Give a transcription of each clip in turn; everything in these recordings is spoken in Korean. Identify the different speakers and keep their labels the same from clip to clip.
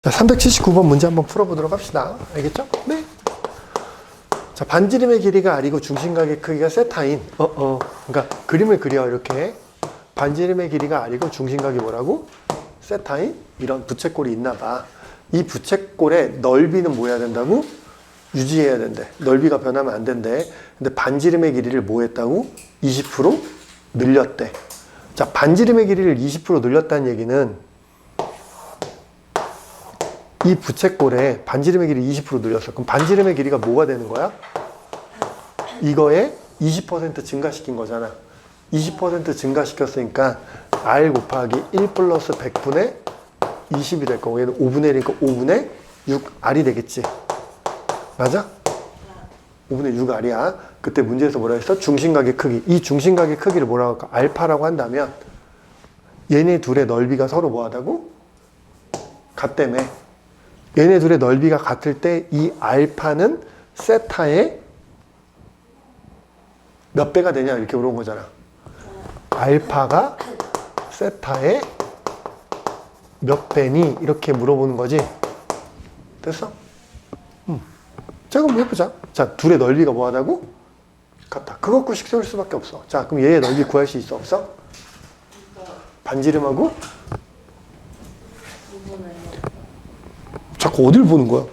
Speaker 1: 자, 379번 문제 한번 풀어보도록 합시다. 알겠죠? 네. 자, 반지름의 길이가 R이고 중심각의 크기가 세타인. 그러니까 그림을 그려 이렇게. 반지름의 길이가 R이고 중심각이 뭐라고? 세타인. 이런 부채꼴이 있나 봐. 이 부채꼴의 넓이는 뭐 해야 된다고? 유지해야 된대. 넓이가 변하면 안 된대. 근데 반지름의 길이를 뭐 했다고? 20% 늘렸대. 자, 반지름의 길이를 20% 늘렸다는 얘기는 이 부채꼴에 반지름의 길이 20% 늘렸어. 그럼 반지름의 길이가 뭐가 되는 거야? 이거에 20% 증가시킨 거잖아. 20% 증가시켰으니까 R 곱하기 1 플러스 100분의 20이 될 거고, 얘는 5분의 1이니까 5분의 6R이 되겠지. 맞아? 5분의 6R이야. 그때 문제에서 뭐라 했어? 중심각의 크기. 이 중심각의 크기를 뭐라고 할까? 알파라고 한다면 얘네 둘의 넓이가 서로 뭐하다고? 같다며. 얘네 둘의 넓이가 같을 때 이 알파는 세타의 몇 배가 되냐 이렇게 물어본 거잖아. 알파가 세타의 몇 배니 이렇게 물어보는 거지. 됐어? 자, 그럼 해보자. 자, 둘의 넓이가 뭐하다고? 같다. 그거 구식 세울 수밖에 없어. 자, 그럼 얘의 넓이 구할 수 있어? 없어? 반지름하고? 자꾸 어딜 보는 거야?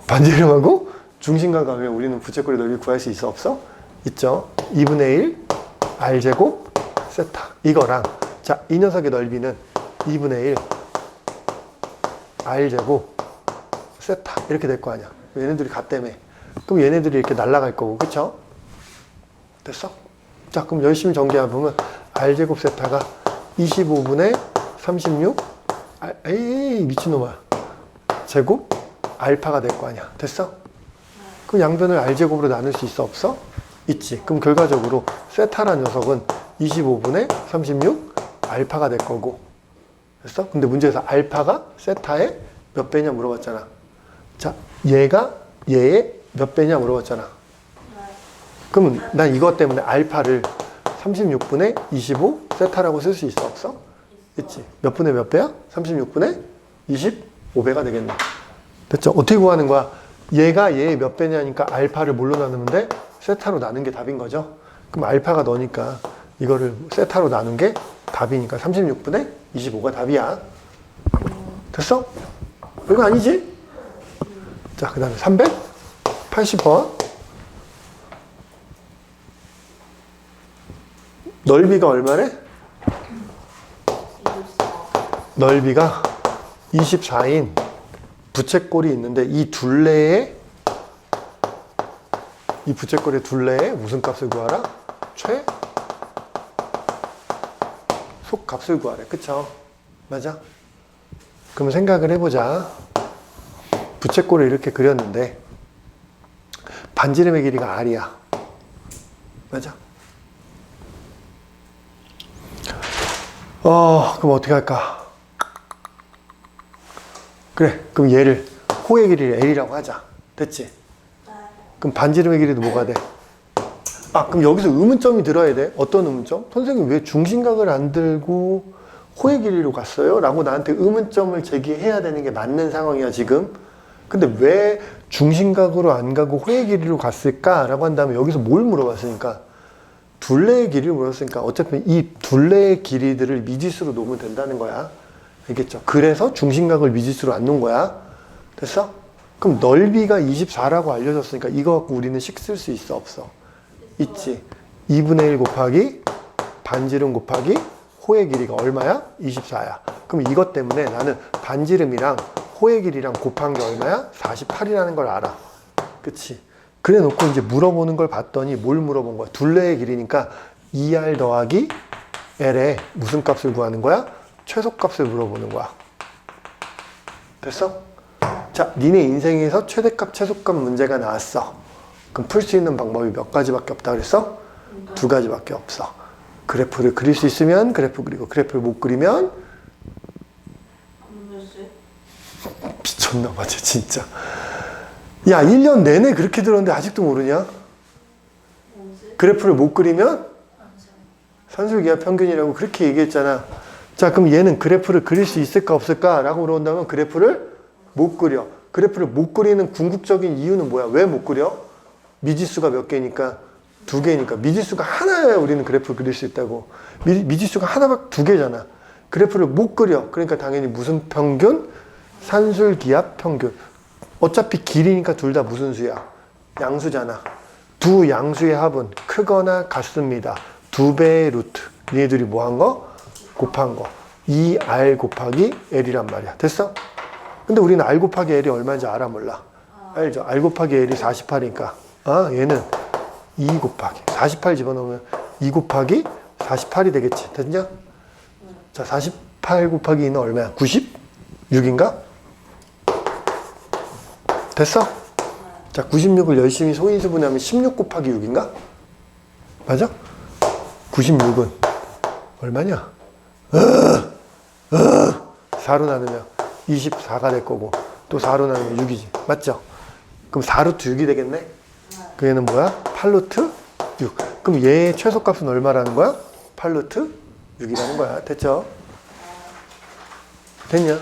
Speaker 1: 반지름하고 중심각 하면 우리는 부채꼴의 넓이 구할 수 있어? 없어? 있죠. 2분의 1 R제곱 세타. 이거랑 자, 이 녀석의 넓이는 2분의 1 R제곱 세타. 이렇게 될 거 아니야. 얘네들이 같다며. 그럼 얘네들이 이렇게 날아갈 거고, 그쵸? 됐어? 자, 그럼 열심히 정리해보면 R제곱 세타가 25분의 36 에이 미친놈아 제곱 알파가 될 거 아니야. 됐어? 그럼 양변을 R제곱으로 나눌 수 있어? 없어? 있지. 그럼 결과적으로 세타라는 녀석은 25분의 36 알파가 될 거고. 됐어? 근데 문제에서 알파가 세타의 몇 배냐 물어봤잖아. 자, 얘가 얘의 몇 배냐 물어봤잖아. 그러면 난 이것 때문에 알파를 36분의 25 세타라고 쓸 수 있어? 없어? 있지. 몇 분의 몇 배야? 36분의 25배가 되겠네. 됐죠? 어떻게 구하는 거야? 얘가 얘의 몇 배냐니까 알파를 뭘로 나누면 돼? 세타로 나눈 게 답인 거죠. 그럼 알파가 너니까 이거를 세타로 나눈 게 답이니까 36분의 25가 답이야. 됐어? 이거 아니지? 자, 그 다음에 380번. 넓이가 얼마래? 넓이가 24인 부채꼴이 있는데 이 둘레에 이 부채꼴의 둘레에 무슨 값을 구하라? 최속값을 구하래. 그쵸? 맞아? 그럼 생각을 해보자. 부채꼴을 이렇게 그렸는데 반지름의 길이가 R이야. 맞아? 그럼 어떻게 할까? 그래, 그럼 얘를 호의 길이를 L이라고 하자. 됐지? 그럼 반지름의 길이도 뭐가 돼? 그럼 여기서 의문점이 들어야 돼. 어떤 의문점? 선생님 왜 중심각을 안 들고 호의 길이로 갔어요? 라고 나한테 의문점을 제기해야 되는 게 맞는 상황이야 지금. 근데 왜 중심각으로 안 가고 호의 길이로 갔을까? 라고 한다면 여기서 뭘 물어봤으니까 둘레의 길이를 물었으니까 어차피 이 둘레의 길이들을 미지수로 놓으면 된다는 거야. 알겠죠? 그래서 중심각을 미지수로 안 놓은 거야. 됐어? 그럼 넓이가 24라고 알려줬으니까 이거 갖고 우리는 식 쓸 수 있어? 없어? 있지. 2분의 1 곱하기 반지름 곱하기 호의 길이가 얼마야? 24야. 그럼 이것 때문에 나는 반지름이랑 호의 길이랑 곱한 게 얼마야? 48이라는 걸 알아. 그치? 그래 놓고 이제 물어보는 걸 봤더니 뭘 물어본 거야? 둘레의 길이니까 2R 더하기 L에 무슨 값을 구하는 거야? 최소값을 물어보는 거야. 됐어? 자, 니네 인생에서 최대값, 최소값 문제가 나왔어. 그럼 풀 수 있는 방법이 몇 가지밖에 없다 그랬어? 2가지밖에 없어. 그래프를 그릴 수 있으면 그래프 그리고 그래프를 못 그리면 미쳤나 봐, 쟤 진짜. 야, 1년 내내 그렇게 들었는데 아직도 모르냐? 그래프를 못 그리면 산술기하 평균이라고 그렇게 얘기했잖아. 자, 그럼 얘는 그래프를 그릴 수 있을까 없을까? 라고 물어본다면 그래프를 못 그려. 그래프를 못 그리는 궁극적인 이유는 뭐야? 왜 못 그려? 미지수가 몇 개니까? 2개니까. 미지수가 하나야 우리는 그래프를 그릴 수 있다고. 미지수가 하나밖에 2개잖아. 그래프를 못 그려. 그러니까 당연히 무슨 평균? 산술기압 평균. 어차피 길이니까 둘 다 무슨 수야? 양수잖아. 두 양수의 합은 크거나 같습니다. 2배의 루트. 얘들이 뭐 한 거? 곱한 거. 2R 곱하기 L이란 말이야. 됐어? 근데 우리는 R 곱하기 L이 얼마인지 알아 몰라? 알죠? R 곱하기 L이 48이니까. 아, 얘는 2 곱하기 48 집어넣으면 2 곱하기 48이 되겠지. 됐냐? 자, 48 곱하기 2는 얼마야? 96인가? 됐어? 자, 96을 열심히 소인수분해하면 16 곱하기 6인가? 맞아? 96은 얼마냐? 4로 나누면 24가 될 거고 또 4로 나누면 6이지. 맞죠? 그럼 4루트 6이 되겠네? 그 얘는 뭐야? 8루트 6. 그럼 얘의 최소값은 얼마라는 거야? 8루트 6이라는 거야. 됐죠? 됐냐?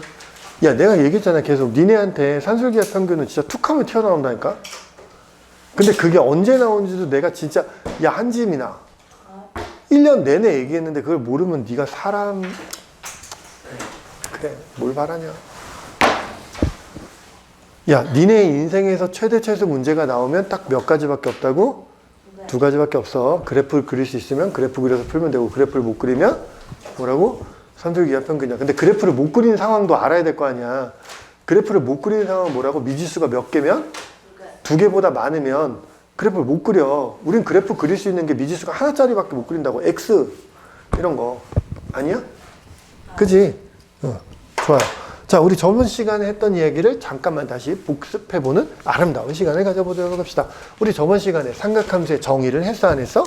Speaker 1: 야, 내가 얘기했잖아. 계속 니네한테 산술기압 평균은 진짜 툭 하면 튀어나온다니까? 근데 그게 언제 나오는지도 내가 진짜 야, 한짐이나 1년 내내 얘기했는데 그걸 모르면 네가 사람 그래 뭘 바라냐. 야, 니네 인생에서 최대 최소 문제가 나오면 딱 몇 가지밖에 없다고? 네. 2가지밖에 없어. 그래프를 그릴 수 있으면 그래프 그려서 풀면 되고 그래프를 못 그리면 뭐라고? 산술기압 평균이야. 근데 그래프를 못 그리는 상황도 알아야 될 거 아니야. 그래프를 못 그리는 상황은 뭐라고? 미지수가 몇 개면? 2개보다 많으면 그래프를 못 그려. 우린 그래프 그릴 수 있는 게 미지수가 하나짜리밖에 못 그린다고. X 이런 거 아니야? 그지? 좋아요. 자, 우리 저번 시간에 했던 이야기를 잠깐만 다시 복습해보는 아름다운 시간을 가져보도록 합시다. 우리 저번 시간에 삼각함수의 정의를 했어 안 했어?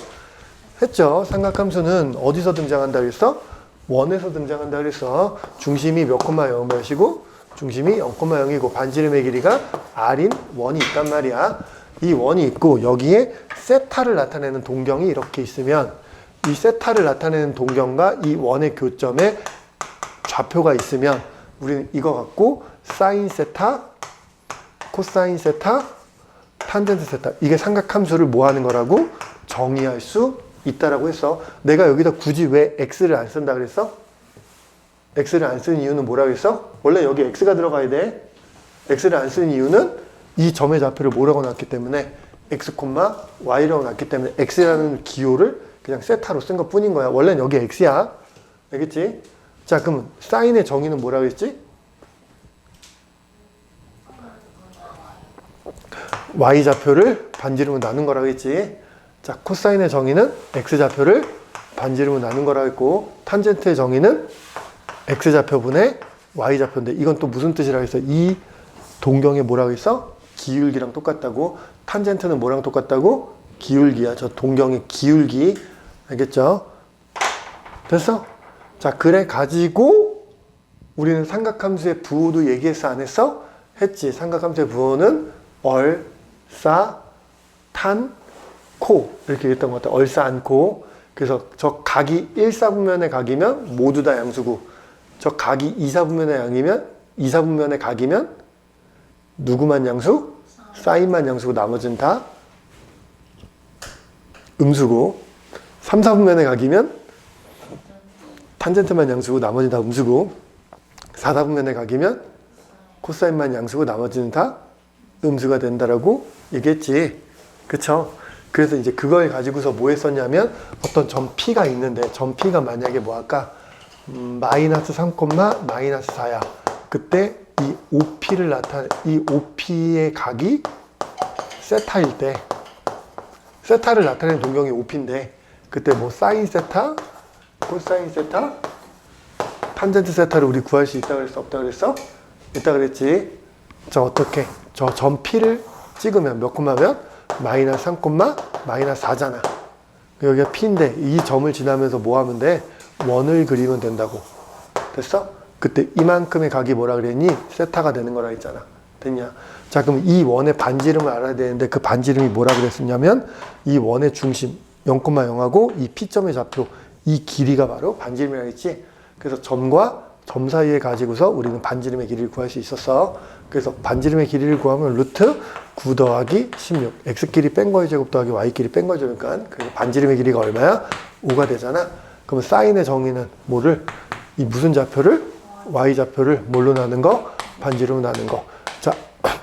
Speaker 1: 했죠. 삼각함수는 어디서 등장한다 그랬어? 원에서 등장한다 그랬어. 중심이 몇 콤마 0 몇이고 중심이 0,0이고 반지름의 길이가 R인 원이 있단 말이야. 이 원이 있고 여기에 세타를 나타내는 동경이 이렇게 있으면 이 세타를 나타내는 동경과 이 원의 교점에 좌표가 있으면 우리는 이거 갖고 사인 세타, 코사인 세타, 탄젠트 세타 이게 삼각함수를 뭐 하는 거라고 정의할 수 있다라고 했어. 내가 여기다 굳이 왜 x를 안 쓴다 그랬어? x를 안 쓰는 이유는 뭐라고 했어? 원래 여기 x가 들어가야 돼. x를 안 쓰는 이유는 이 점의 좌표를 뭐라고 놨기 때문에 x, y라고 놨기 때문에 x라는 기호를 그냥 세타로 쓴 것 뿐인 거야. 원래는 여기 x야. 알겠지? 자, 그럼 사인의 정의는 뭐라고 했지? y좌표를 반지름으로 나눈 거라고 했지. 자, 코사인의 정의는 x좌표를 반지름으로 나눈 거라고 했고 탄젠트의 정의는 x좌표분의 y좌표인데 이건 또 무슨 뜻이라고 했어? 이 동경에 뭐라고 했어? 기울기랑 똑같다고. 탄젠트는 뭐랑 똑같다고? 기울기야. 저 동경의 기울기. 알겠죠? 됐어? 자, 그래 가지고 우리는 삼각함수의 부호도 얘기했어 안 했어? 했지. 삼각함수의 부호는 얼, 싸, 탄, 코 이렇게 얘기했던 것 같아. 얼싸, 안, 코. 그래서 저 각이 1사분면의 각이면 모두 다 양수고 저 각이 2사분면의 양이면 2사분면의 각이면 누구만 양수? 사인만 양수고 나머지는 다 음수고 3사분면의 각이면 탄젠트만 양수고 나머지는 다 음수고 4사분면의 각이면 코사인만 양수고 나머지는 다 음수가 된다라고 얘기했지. 그쵸? 그래서 이제 그걸 가지고서 뭐 했었냐면 어떤 점 P가 있는데 점 P가 만약에 뭐 할까? 마이너스 3, 마이너스 4야. 그때 이 이 OP의 각이 세타일 때 세타를 나타내는 동경이 OP인데 그때 뭐 사인 세타, 코사인 세타, 탄젠트 세타를 우리 구할 수 있다 그랬어? 없다 그랬어? 있다 그랬지. 저 어떻게? 저 점 P를 찍으면 몇 콤마면? 마이너스 3, 마이너스 4잖아. 여기가 P인데 이 점을 지나면서 뭐 하면 돼? 원을 그리면 된다고. 됐어? 그때 이만큼의 각이 뭐라 그랬니? 세타가 되는 거라 했잖아. 됐냐? 자, 그럼 이 원의 반지름을 알아야 되는데 그 반지름이 뭐라 그랬었냐면 이 원의 중심 0,0하고 이 P점의 좌표 이 길이가 바로 반지름이라 했지. 그래서 점과 점 사이에 가지고서 우리는 반지름의 길이를 구할 수 있었어. 그래서 반지름의 길이를 구하면 루트 9 더하기 16. x끼리 뺀 거의 제곱 더하기 y끼리 뺀 거의 제곱이니까 그래서 반지름의 길이가 얼마야? 5가 되잖아. 그러면 사인의 정의는 뭐를? 이 무슨 좌표를? y좌표를 뭘로 나눈 거? 반지름으로 나눈 거. 자,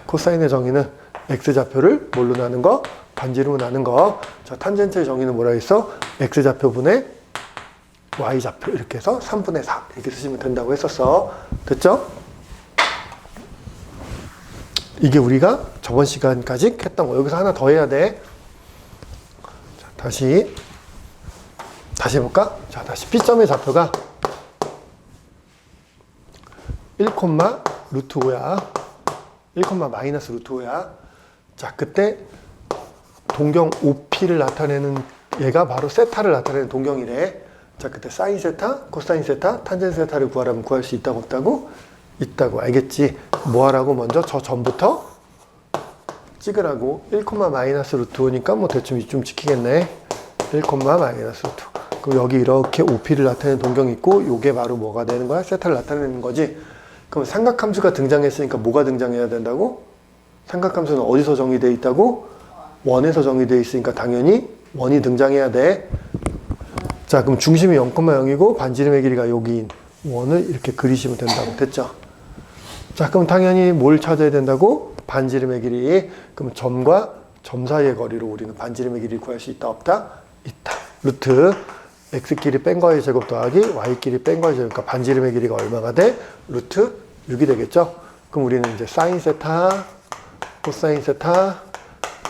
Speaker 1: 코사인의 정의는 x좌표를 뭘로 나눈 거? 반지름으로 나눈 거. 자, 탄젠트의 정의는 뭐라 했어? x좌표분의 y좌표 이렇게 해서 3분의 4 이렇게 쓰시면 된다고 했었어. 됐죠? 이게 우리가 저번 시간까지 했던 거. 여기서 하나 더 해야 돼. 자, 다시 해볼까? 자, 다시 P점의 좌표가 1, 루트 5야. 1, 마이너스 루트 5야. 자, 그때 동경 OP를 나타내는 얘가 바로 세타를 나타내는 동경이래. 자, 그때 사인 세타, 코사인 세타, 탄젠트 세타를 구하라면 구할 수 있다고 없다고? 있다고. 알겠지? 뭐 하라고? 먼저 저 점부터 찍으라고. 1, 마이너스 루트 5니까 뭐 대충 이쯤 지키겠네. 1, 마이너스 루트 5. 그럼 여기 이렇게 OP를 나타내는 동경이 있고 요게 바로 뭐가 되는 거야? 세타를 나타내는 거지. 그럼 삼각함수가 등장했으니까 뭐가 등장해야 된다고? 삼각함수는 어디서 정의되어 있다고? 원에서 정의되어 있으니까 당연히 원이 등장해야 돼. 자, 그럼 중심이 0,0이고 반지름의 길이가 여기인 원을 이렇게 그리시면 된다고. 됐죠? 자, 그럼 당연히 뭘 찾아야 된다고? 반지름의 길이. 그럼 점과 점 사이의 거리로 우리는 반지름의 길이를 구할 수 있다 없다? 있다. 루트 x끼리 뺀 거의 제곱 더하기 y끼리 뺀 거의 제곱. 그러니까 반지름의 길이가 얼마가 돼? 루트 6이 되겠죠? 그럼 우리는 이제 사인 세타, 코사인 세타,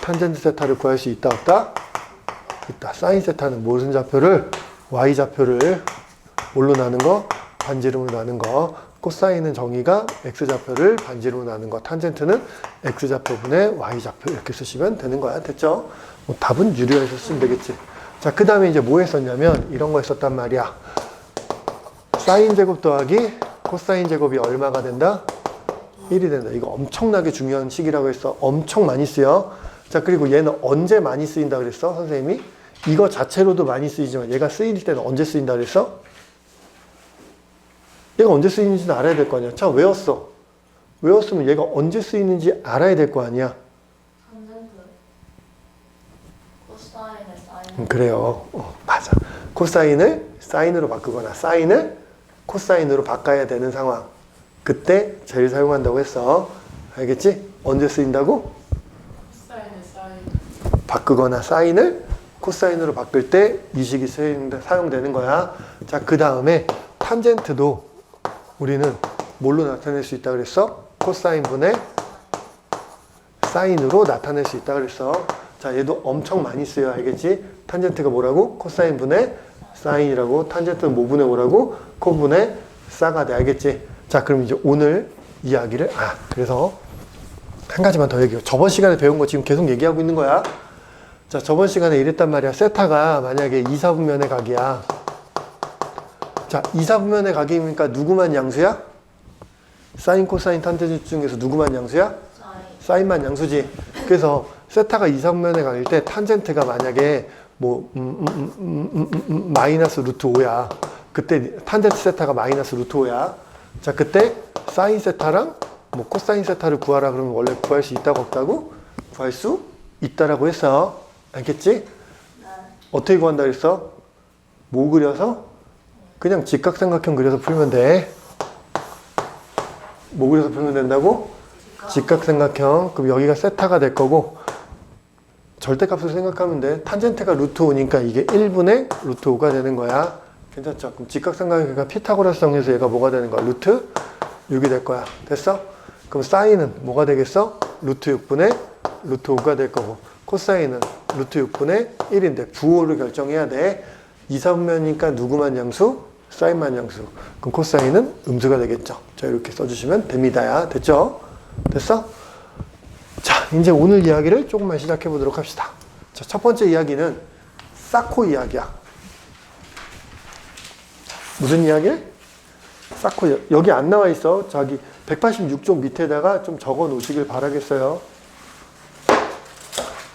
Speaker 1: 탄젠트 세타를 구할 수 있다 없다? 있다. 사인 세타는 무슨 좌표를? y좌표를 뭘로 나눈 거? 반지름으로 나눈 거. 코사인은 정의가 x좌표를 반지름으로 나눈 거. 탄젠트는 x좌표분의 y좌표 이렇게 쓰시면 되는 거야. 됐죠? 뭐 답은 유리화해서 쓰면 되겠지. 자, 그 다음에 이제 뭐 했었냐면 이런 거 했었단 말이야. 사인 제곱 더하기 코사인 제곱이 얼마가 된다? 1이 된다. 이거 엄청나게 중요한 식이라고 했어. 엄청 많이 쓰여. 자, 그리고 얘는 언제 많이 쓰인다 그랬어? 선생님이? 이거 자체로도 많이 쓰이지만 얘가 쓰일 때는 언제 쓰인다 그랬어? 얘가 언제 쓰이는지는 알아야 될 거 아니야. 자, 외웠어. 외웠으면 얘가 언제 쓰이는지 알아야 될 거 아니야. 그래요. 맞아. 코사인을 사인으로 바꾸거나 사인을 코사인으로 바꿔야 되는 상황. 그때 제일 사용한다고 했어. 알겠지? 언제 쓰인다고? 바꾸거나 사인을 코사인으로 바꿀 때 이 식이 사용되는 거야. 자, 그 다음에 탄젠트도 우리는 뭘로 나타낼 수 있다 그랬어? 코사인분의 사인으로 나타낼 수 있다 그랬어. 자, 얘도 엄청 많이 쓰여. 알겠지? 탄젠트가 뭐라고? 코사인분의 사인이라고. 탄젠트는 뭐분의 뭐라고? 코분의 사가 돼. 알겠지? 자, 그럼 이제 오늘 이야기를 그래서 한 가지만 더 얘기해요. 저번 시간에 배운 거 지금 계속 얘기하고 있는 거야. 자, 저번 시간에 이랬단 말이야. 세타가 만약에 2, 4분면의 각이야. 자, 2, 4분면의 각이니까 누구만 양수야? 사인, 코사인, 탄젠트 중에서 누구만 양수야? 사인만 양수지. 그래서 세타가 2, 4분면의 각일 때 탄젠트가 만약에 뭐 마이너스 루트 5야. 그때 탄젠트 세타가 마이너스 루트 5야. 자, 그때 사인 세타랑 뭐 코사인 세타를 구하라 그러면 원래 구할 수 있다고 없다고? 구할 수 있다라고 했어. 알겠지? 네. 어떻게 구한다 그랬어? 뭐 그려서? 그냥 직각삼각형 그려서 풀면 돼. 뭐 그려서 풀면 된다고? 직각삼각형. 그럼 여기가 세타가 될 거고 절대값으로 생각하면 돼. 탄젠트가 루트 5니까 이게 1분의 루트 5가 되는 거야. 괜찮죠? 그럼 직각삼각형이니까 피타고라스 정리에서 얘가 뭐가 되는 거야? 루트 6이 될 거야. 됐어? 그럼 사인은 뭐가 되겠어? 루트 6분의 루트 5가 될 거고 코사인은 루트 6분의 1인데 부호를 결정해야 돼. 2, 3면이니까 누구만 양수? 사인만 양수. 그럼 코사인은 음수가 되겠죠. 자, 이렇게 써주시면 됩니다. 됐죠? 됐어? 자, 이제 오늘 이야기를 조금만 시작해 보도록 합시다. 자, 첫 번째 이야기는 사코 이야기야. 무슨 이야기? 사코. 여기 안 나와 있어. 저기 186쪽 밑에다가 좀 적어 놓으시길 바라겠어요.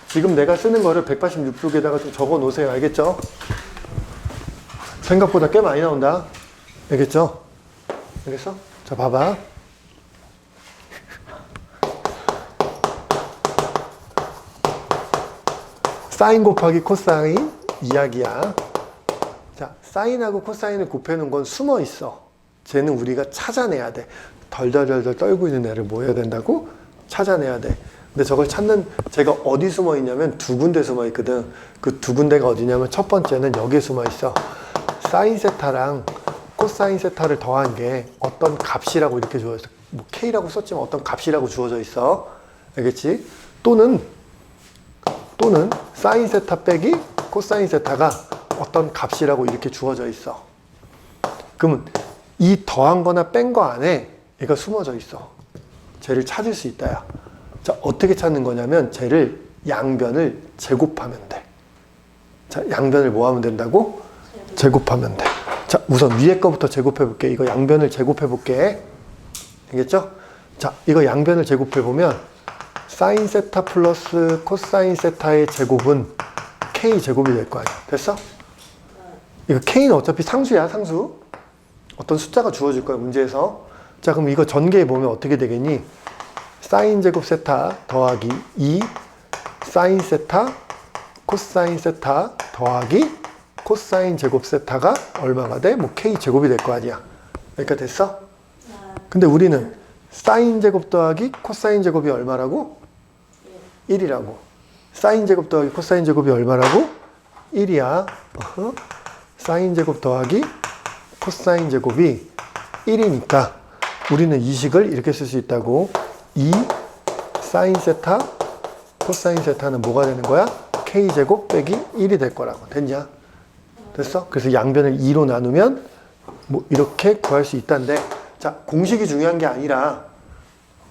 Speaker 1: 지금 내가 쓰는 거를 186쪽에다가 좀 적어 놓으세요. 알겠죠? 생각보다 꽤 많이 나온다. 알겠죠? 알겠어? 자, 봐봐. 사인 곱하기 코사인 이야기야. 자, 사인하고 코사인을 곱해놓은 건 숨어 있어. 쟤는 우리가 찾아내야 돼. 덜덜덜덜 떨고 있는 애를 뭐 해야 된다고? 찾아내야 돼. 근데 저걸 찾는, 제가 어디 숨어 있냐면 두 군데 숨어 있거든. 그 두 군데가 어디냐면 첫 번째는 여기에 숨어 있어. 사인 세타랑 코사인 세타를 더한 게 어떤 값이라고 이렇게 주어져 있어. 뭐 K라고 썼지만 어떤 값이라고 주어져 있어. 알겠지? 또는 사인 세타 빼기 코사인 세타가 어떤 값이라고 이렇게 주어져 있어. 그러면 이 더한 거나 뺀 거 안에 얘가 숨어져 있어. 쟤를 찾을 수 있다야. 자, 어떻게 찾는 거냐면 쟤를 양변을 제곱하면 돼. 자, 양변을 뭐 하면 된다고? 제곱하면 돼. 자, 우선 위에 거부터 제곱해 볼게. 이거 양변을 제곱해 볼게. 알겠죠? 자, 이거 양변을 제곱해 보면 사인 세타 플러스 코사인 세타의 제곱은 K 제곱이 될 거 아니야. 됐어? 이거 K는 어차피 상수야, 상수. 어떤 숫자가 주어질 거야, 문제에서. 자, 그럼 이거 전개해 보면 어떻게 되겠니? 사인 제곱 세타 더하기 2 사인 세타 코사인 세타 더하기 코사인 제곱 세타가 얼마가 돼? 뭐 K 제곱이 될 거 아니야. 그러니까 됐어? 근데 우리는 사인 제곱 더하기 코사인 제곱이 얼마라고? 1이라고. 사인 제곱 더하기 코사인 제곱이 얼마라고? 1이야. 사인 제곱 더하기 코사인 제곱이 1이니까 우리는 이 식을 이렇게 쓸 수 있다고. 2 사인 세타 코사인 세타는 뭐가 되는 거야? K제곱 빼기 1이 될 거라고. 됐냐? 됐어? 그래서 양변을 2로 나누면 뭐 이렇게 구할 수 있다는데, 자, 공식이 중요한 게 아니라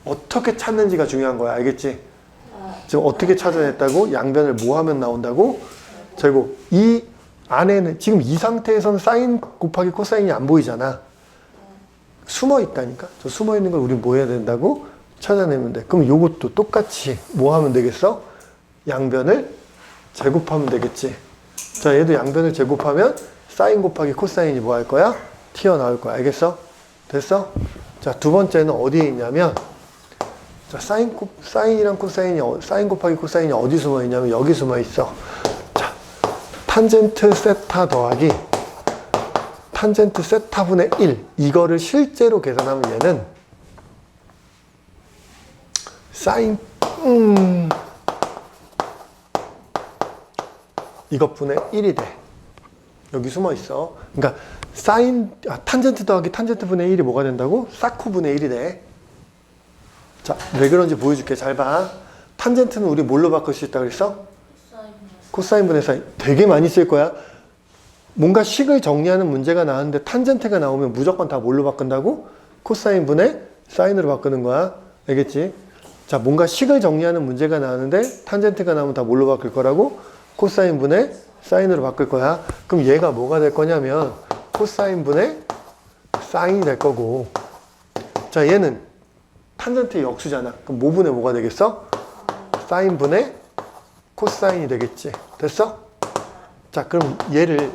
Speaker 1: 어떻게 찾는지가 중요한 거야. 알겠지? 지금 어떻게 찾아냈다고? 양변을 뭐 하면 나온다고? 제곱. 이 안에는 지금 이 상태에서는 사인 곱하기 코사인이 안 보이잖아. 숨어 있다니까. 저 숨어 있는 걸 우리 뭐 해야 된다고? 찾아내면 돼. 그럼 요것도 똑같이 뭐 하면 되겠어? 양변을 제곱하면 되겠지. 자, 얘도 양변을 제곱하면 사인 곱하기 코사인이 뭐 할 거야? 튀어나올 거야. 알겠어? 됐어? 자, 두 번째는 어디에 있냐면, 자, 사인이랑 코사인이, 사인 곱하기 코사인이 어디 숨어 있냐면 여기 숨어 있어. 자, 탄젠트 세타 더하기 탄젠트 세타분의 1. 이거를 실제로 계산하면 얘는 사인, 이것분의 1이 돼. 여기 숨어 있어. 그러니까 탄젠트 더하기 탄젠트분의 1이 뭐가 된다고? 사코분의 1이 돼. 자, 왜 그런지 보여줄게. 잘 봐. 탄젠트는 우리 뭘로 바꿀 수 있다고 그랬어? 코사인분의 사인. 되게 많이 쓸 거야. 뭔가 식을 정리하는 문제가 나왔는데 탄젠트가 나오면 무조건 다 뭘로 바꾼다고? 코사인분의 사인으로 바꾸는 거야. 알겠지? 자, 뭔가 식을 정리하는 문제가 나왔는데 탄젠트가 나오면 다 뭘로 바꿀 거라고? 코사인분의 사인으로 바꿀 거야. 그럼 얘가 뭐가 될 거냐면 코사인분의 사인이 될 거고, 자, 얘는 탄젠트의 역수잖아. 그럼 뭐분의 뭐가 되겠어? 사인분의 코사인이 되겠지. 됐어? 자, 그럼 얘를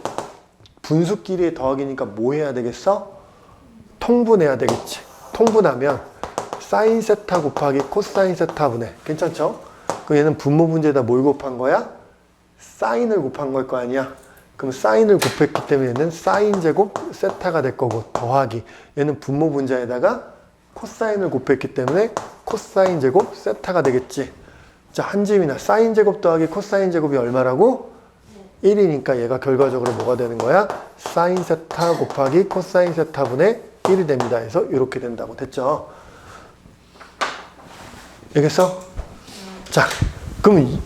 Speaker 1: 분수끼리의 더하기니까 뭐 해야 되겠어? 통분해야 되겠지. 통분하면 사인 세타 곱하기 코사인 세타분의, 괜찮죠? 그럼 얘는 분모 분자에다 뭘 곱한 거야? 사인을 곱한 걸 거 아니야. 그럼 사인을 곱했기 때문에 얘는 사인 제곱 세타가 될 거고, 더하기 얘는 분모 분자에다가 코사인을 곱했기 때문에 코사인 제곱 세타가 되겠지. 자, 한 점이나 사인 제곱 더하기 코사인 제곱이 얼마라고? 1이니까 얘가 결과적으로 뭐가 되는 거야? 사인 세타 곱하기 코사인 세타분의 1이 됩니다. 해서 이렇게 된다고. 됐죠? 알겠어? 자, 그럼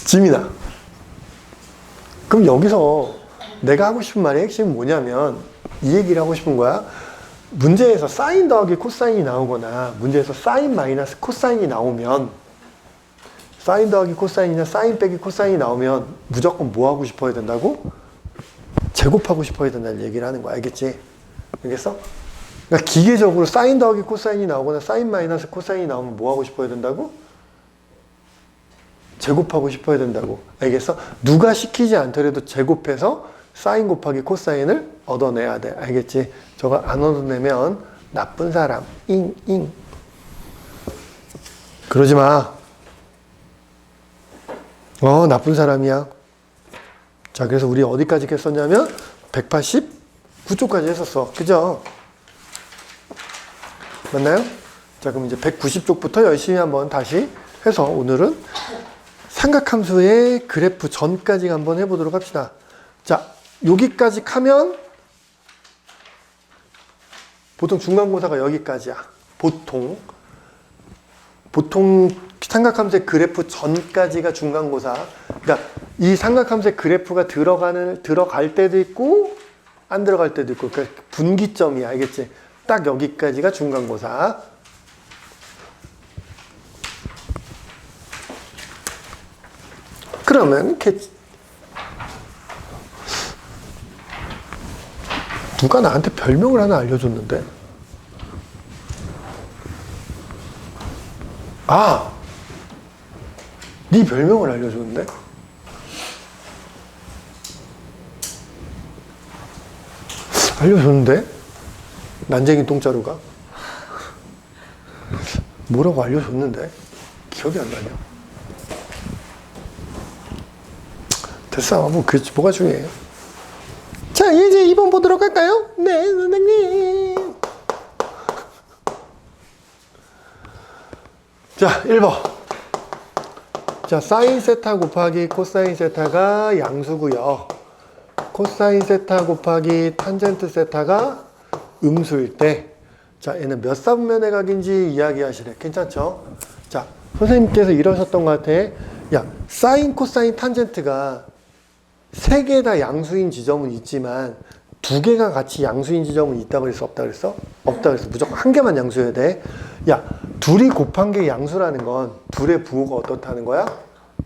Speaker 1: 지민아, 그럼 여기서 내가 하고 싶은 말의 핵심은 뭐냐면 이 얘기를 하고 싶은 거야. 문제에서 사인 더하기 코사인이 나오거나 문제에서 사인 마이너스 코사인이 나오면, 사인 더하기 코사인이나 사인 빼기 코사인이 나오면 무조건 뭐 하고 싶어야 된다고? 제곱하고 싶어야 된다는 얘기를 하는 거야. 알겠지? 알겠어? 그러니까 기계적으로 사인 더하기 코사인이 나오거나 사인 마이너스 코사인이 나오면 뭐 하고 싶어야 된다고? 제곱하고 싶어야 된다고. 알겠어? 누가 시키지 않더라도 제곱해서 사인 곱하기 코사인을 얻어내야 돼. 알겠지? 저거 안 얻어내면 나쁜 사람. 잉. 그러지 마. 나쁜 사람이야. 자, 그래서 우리 어디까지 했었냐면 189쪽까지 했었어. 그죠? 맞나요? 자, 그럼 이제 190쪽부터 열심히 한번 다시 해서 오늘은 삼각함수의 그래프 전까지 한번 해보도록 합시다. 자, 여기까지 하면 보통 중간고사가 여기까지야. 보통 삼각함수의 그래프 전까지가 중간고사. 그러니까 이 삼각함수의 그래프가 들어갈 때도 있고 안 들어갈 때도 있고, 그러니까 분기점이야. 알겠지? 딱 여기까지가 중간고사. 그러면 누가 나한테 별명을 하나 알려줬는데, 네 별명을 알려줬는데, 난쟁이 똥자루가 뭐라고 알려줬는데 기억이 안 나냐. 됐어. 뭐가 중요해요. 자, 이제 2번 보도록 할까요? 네, 선생님. 자, 1번. 자, 사인 세타 곱하기 코사인 세타가 양수고요. 코사인 세타 곱하기 탄젠트 세타가 음수일 때, 자, 얘는 몇 사분면의 각인지 이야기하시래. 괜찮죠? 자, 선생님께서 이러셨던 것 같아. 야, 사인, 코사인, 탄젠트가 3개 다 양수인 지점은 있지만 2개가 같이 양수인 지점은 있다고 그랬어? 없다 그랬어? 없다 그랬어. 무조건 한 개만 양수여야 돼. 야, 둘이 곱한 게 양수라는 건 둘의 부호가 어떻다는 거야?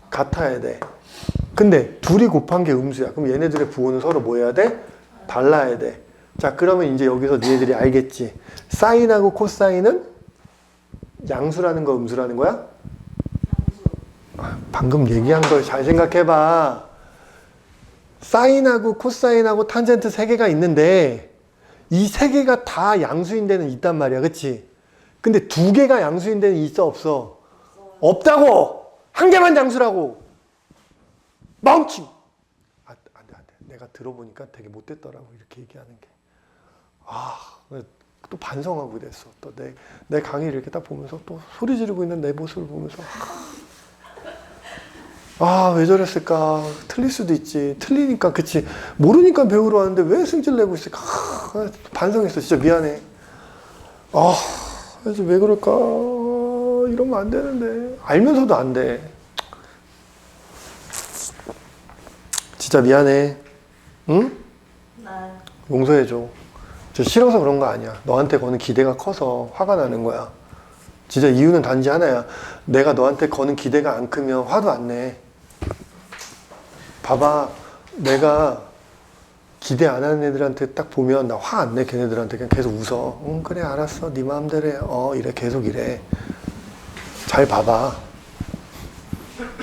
Speaker 1: 같아야 돼. 근데 둘이 곱한 게 음수야. 그럼 얘네들의 부호는 서로 뭐 해야 돼? 달라야 돼. 자, 그러면 이제 여기서 니네들이 알겠지. 사인하고 코사인은 양수라는 거, 음수라는 거야? 방금 얘기한 걸 잘 생각해봐. 사인하고 코사인하고 탄젠트 3개가 있는데 이 3개가 다 양수인 데는 있단 말이야. 그치? 근데 2개가 양수인 데는 있어, 없어? 없다고! 한 개만 양수라고! 멍청! 안 돼. 내가 들어보니까 되게 못됐더라고. 이렇게 얘기하는 게. 또 반성하고 그랬어. 또 내 강의를 이렇게 딱 보면서 또 소리 지르고 있는 내 모습을 보면서 왜 저랬을까? 틀릴 수도 있지. 틀리니까, 그치. 모르니까 배우러 왔는데 왜 승질 내고 있을까? 반성했어. 진짜 미안해. 이제 왜 그럴까? 이러면 안 되는데. 알면서도 안 돼. 진짜 미안해. 응?
Speaker 2: 네.
Speaker 1: 용서해줘. 진짜 싫어서 그런 거 아니야. 너한테 거는 기대가 커서 화가 나는 거야. 진짜 이유는 단지 하나야. 내가 너한테 거는 기대가 안 크면 화도 안 내. 봐봐. 내가 기대 안 하는 애들한테 딱 보면 나 화 안 내. 걔네들한테 그냥 계속 웃어. 응, 그래, 알았어. 네 마음대로 해. 이래. 계속 이래. 잘 봐봐.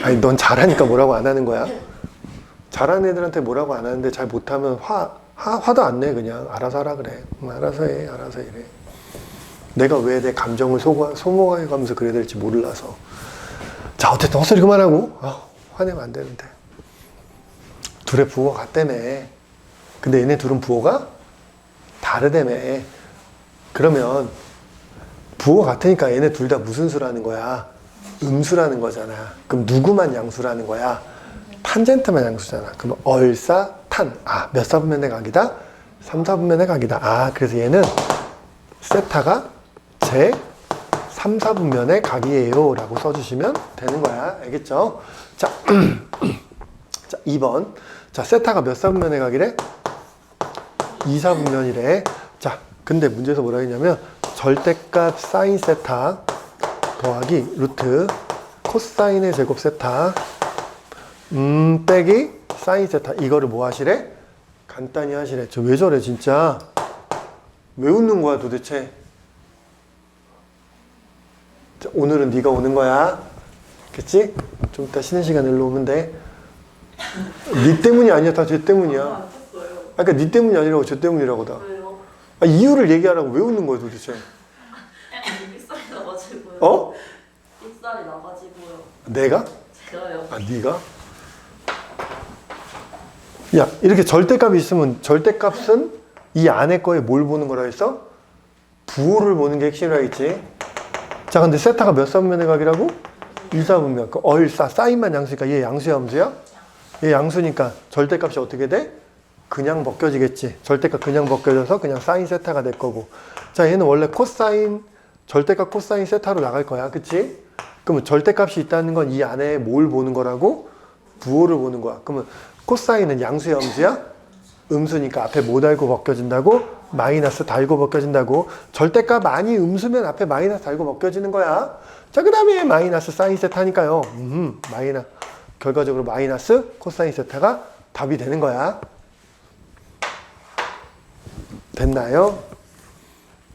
Speaker 1: 아니, 넌 잘하니까 뭐라고 안 하는 거야? 잘하는 애들한테 뭐라고 안 하는데 잘 못하면 화도 안 내. 그냥 알아서 하라 그래. 알아서 해. 알아서 이래. 내가 왜 내 감정을 소모해가면서 그래야 될지 몰라서. 자, 어쨌든 헛소리 그만하고. 화내면 안 되는데. 둘의 부호가 같다며. 근데 얘네 둘은 부호가 다르다며. 그러면 부호가 같으니까 얘네 둘 다 무슨 수라는 거야? 음수라는 거잖아. 그럼 누구만 양수라는 거야? 탄젠트만 양수잖아. 그럼 얼사탄. 몇 사분면의 각이다? 3사분면의 각이다. 그래서 얘는 세타가 제 3사분면의 각이에요 라고 써주시면 되는 거야. 알겠죠? 자, 자, 2번. 자, 세타가 몇 사분면의 각이래? 2사분면이래. 자, 근데 문제에서 뭐라 했냐면 절대값 사인 세타 더하기 루트 코사인의 제곱 세타 빼기 사인 세타. 이거를 뭐 하시래? 간단히 하시래. 저 왜 저래 진짜? 왜 웃는 거야 도대체? 자, 오늘은 네가 오는 거야. 그치? 좀 이따 쉬는 시간에 일로 오면 돼. 니 때문이 아니야. 다 쟤 때문이야.
Speaker 2: 안 쳤어요.
Speaker 1: 아, 그러니까 니 때문이 아니라고 쟤 때문이라고 다.
Speaker 2: 왜요?
Speaker 1: 아, 이유를 얘기하라고 왜 웃는 거야 도대체?
Speaker 2: 삑살이 나가지고요.
Speaker 1: 어?
Speaker 2: 삑살이 나가지고요.
Speaker 1: 내가?
Speaker 2: 제가요.
Speaker 1: 아, 네가? 야, 이렇게 절대값이 있으면 절대값은 이 안에 거에 뭘 보는 거라 했어? 부호를 보는 게 핵심이라 했지. 자, 근데 세타가 몇 사분면의 각이라고? 2사분면. 그 얼싸, 사인만 양수니까 얘 양수야, 함수야? 얘 양수니까 절대값이 어떻게 돼? 그냥 벗겨지겠지. 절대값 그냥 벗겨져서 그냥 사인 세타가 될 거고. 자, 얘는 원래 코사인, 절대값 코사인 세타로 나갈 거야. 그치? 그러면 절대값이 있다는 건 이 안에 뭘 보는 거라고? 부호를 보는 거야. 그러면 코사인은 양수야, 음수야? 음수니까 앞에 뭐 달고 벗겨진다고? 마이너스 달고 벗겨진다고. 절대값 많이 음수면 앞에 마이너스 달고 벗겨지는 거야. 자, 그 다음에 마이너스 사인 세타니까요. 결과적으로 마이너스 코사인 세타가 답이 되는 거야. 됐나요?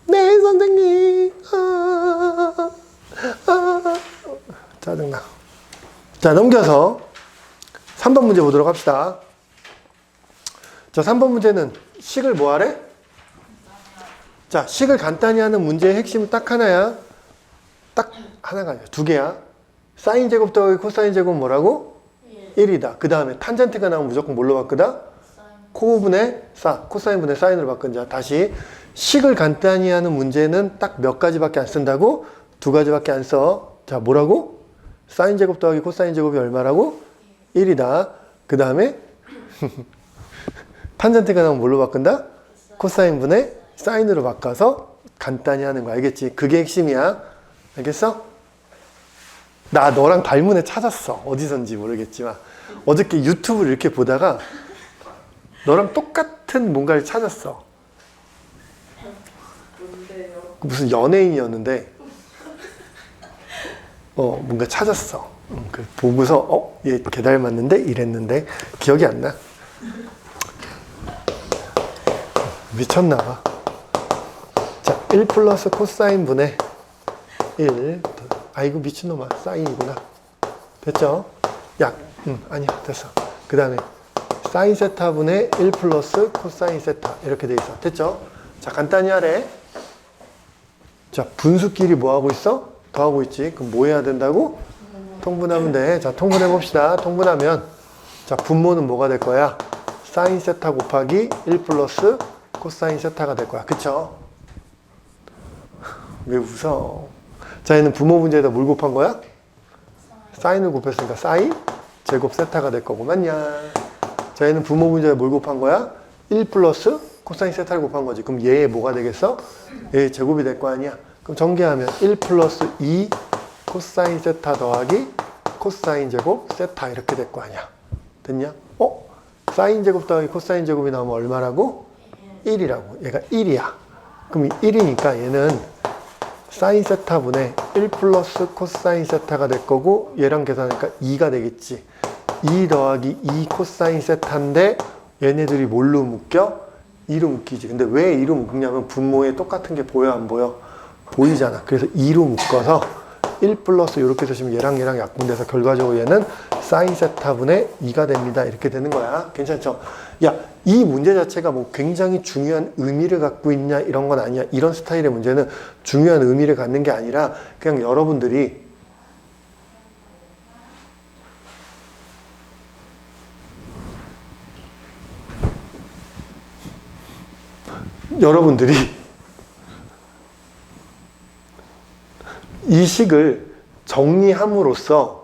Speaker 1: 네, 선생님. 짜증나. 자, 넘겨서 3번 문제 보도록 합시다. 자, 3번 문제는 식을 뭐 하래? 자, 식을 간단히 하는 문제의 핵심은 딱 하나야. 딱 하나가 아니야. 두 개야. 사인 제곱 더하기 코사인 제곱 뭐라고? 1이다. 그 다음에 탄젠트가 나오면 무조건 뭘로 바꾸다? 코분의 코사인분의 사인으로 바꾼다. 다시 식을 간단히 하는 문제는 딱 몇 가지밖에 안 쓴다고? 두 가지밖에 안 써. 자, 뭐라고? 사인 제곱 더하기 코사인 제곱이 얼마라고? 1이다. 그 다음에 탄젠트가 나오면 뭘로 바꾼다? 코사인분의 사인으로 바꿔서 간단히 하는 거. 알겠지? 그게 핵심이야. 알겠어? 나 너랑 닮은 애 찾았어. 어디선지 모르겠지만 어저께 유튜브를 이렇게 보다가 너랑 똑같은 뭔가를 찾았어.
Speaker 2: 뭔데요?
Speaker 1: 무슨 연예인이었는데 뭔가 찾았어. 그 보고서 얘 걔 닮았는데 이랬는데 기억이 안 나. 미쳤나 봐. 자, 1 플러스 코사인 분의 1. 아이고 미친놈아, 사인이구나. 됐죠? 아니야, 됐어. 그 다음에 사인 세타 분의 1 플러스 코사인 세타 이렇게 돼 있어. 됐죠? 자, 간단히 하래. 자, 분수끼리 뭐 하고 있어? 더하고 있지. 그럼 뭐 해야 된다고? 통분하면 돼. 자, 통분해 봅시다. 통분하면 자, 분모는 뭐가 될 거야? 사인 세타 곱하기 1 플러스 코사인 세타가 될 거야. 그쵸? 왜 웃어? 자, 얘는 분모 문제에다 뭘 곱한 거야? 사인을 곱했으니까 사인 제곱 세타가 될 거고, 맞냐? 자, 얘는 분모 문제에다 뭘 곱한 거야? 1 플러스 코사인 세타를 곱한 거지. 그럼 얘의 뭐가 되겠어? 얘의 제곱이 될 거 아니야? 그럼 전개하면 1 플러스 2 코사인 세타 더하기 코사인 제곱 세타 이렇게 될 거 아니야? 됐냐? 사인 제곱 더하기 코사인 제곱이 나오면 얼마라고? 1이라고. 얘가 1이야. 그럼 1이니까 얘는 사인 세타분의 1 플러스 코사인 세타가 될 거고 얘랑 계산하니까 2가 되겠지. 2 더하기 2 코사인 세타인데 얘네들이 뭘로 묶여? 2로 묶이지. 근데 왜 2로 묶냐면 분모에 똑같은 게 보여 안 보여? 보이잖아. 그래서 2로 묶어서 1 플러스 이렇게 쓰시면 얘랑 약분돼서 결과적으로 얘는 사인 세타분의 2가 됩니다. 이렇게 되는 거야. 괜찮죠? 야, 이 문제 자체가 뭐 굉장히 중요한 의미를 갖고 있냐 이런 건 아니야. 이런 스타일의 문제는 중요한 의미를 갖는 게 아니라 그냥 여러분들이 이 식을 정리함으로써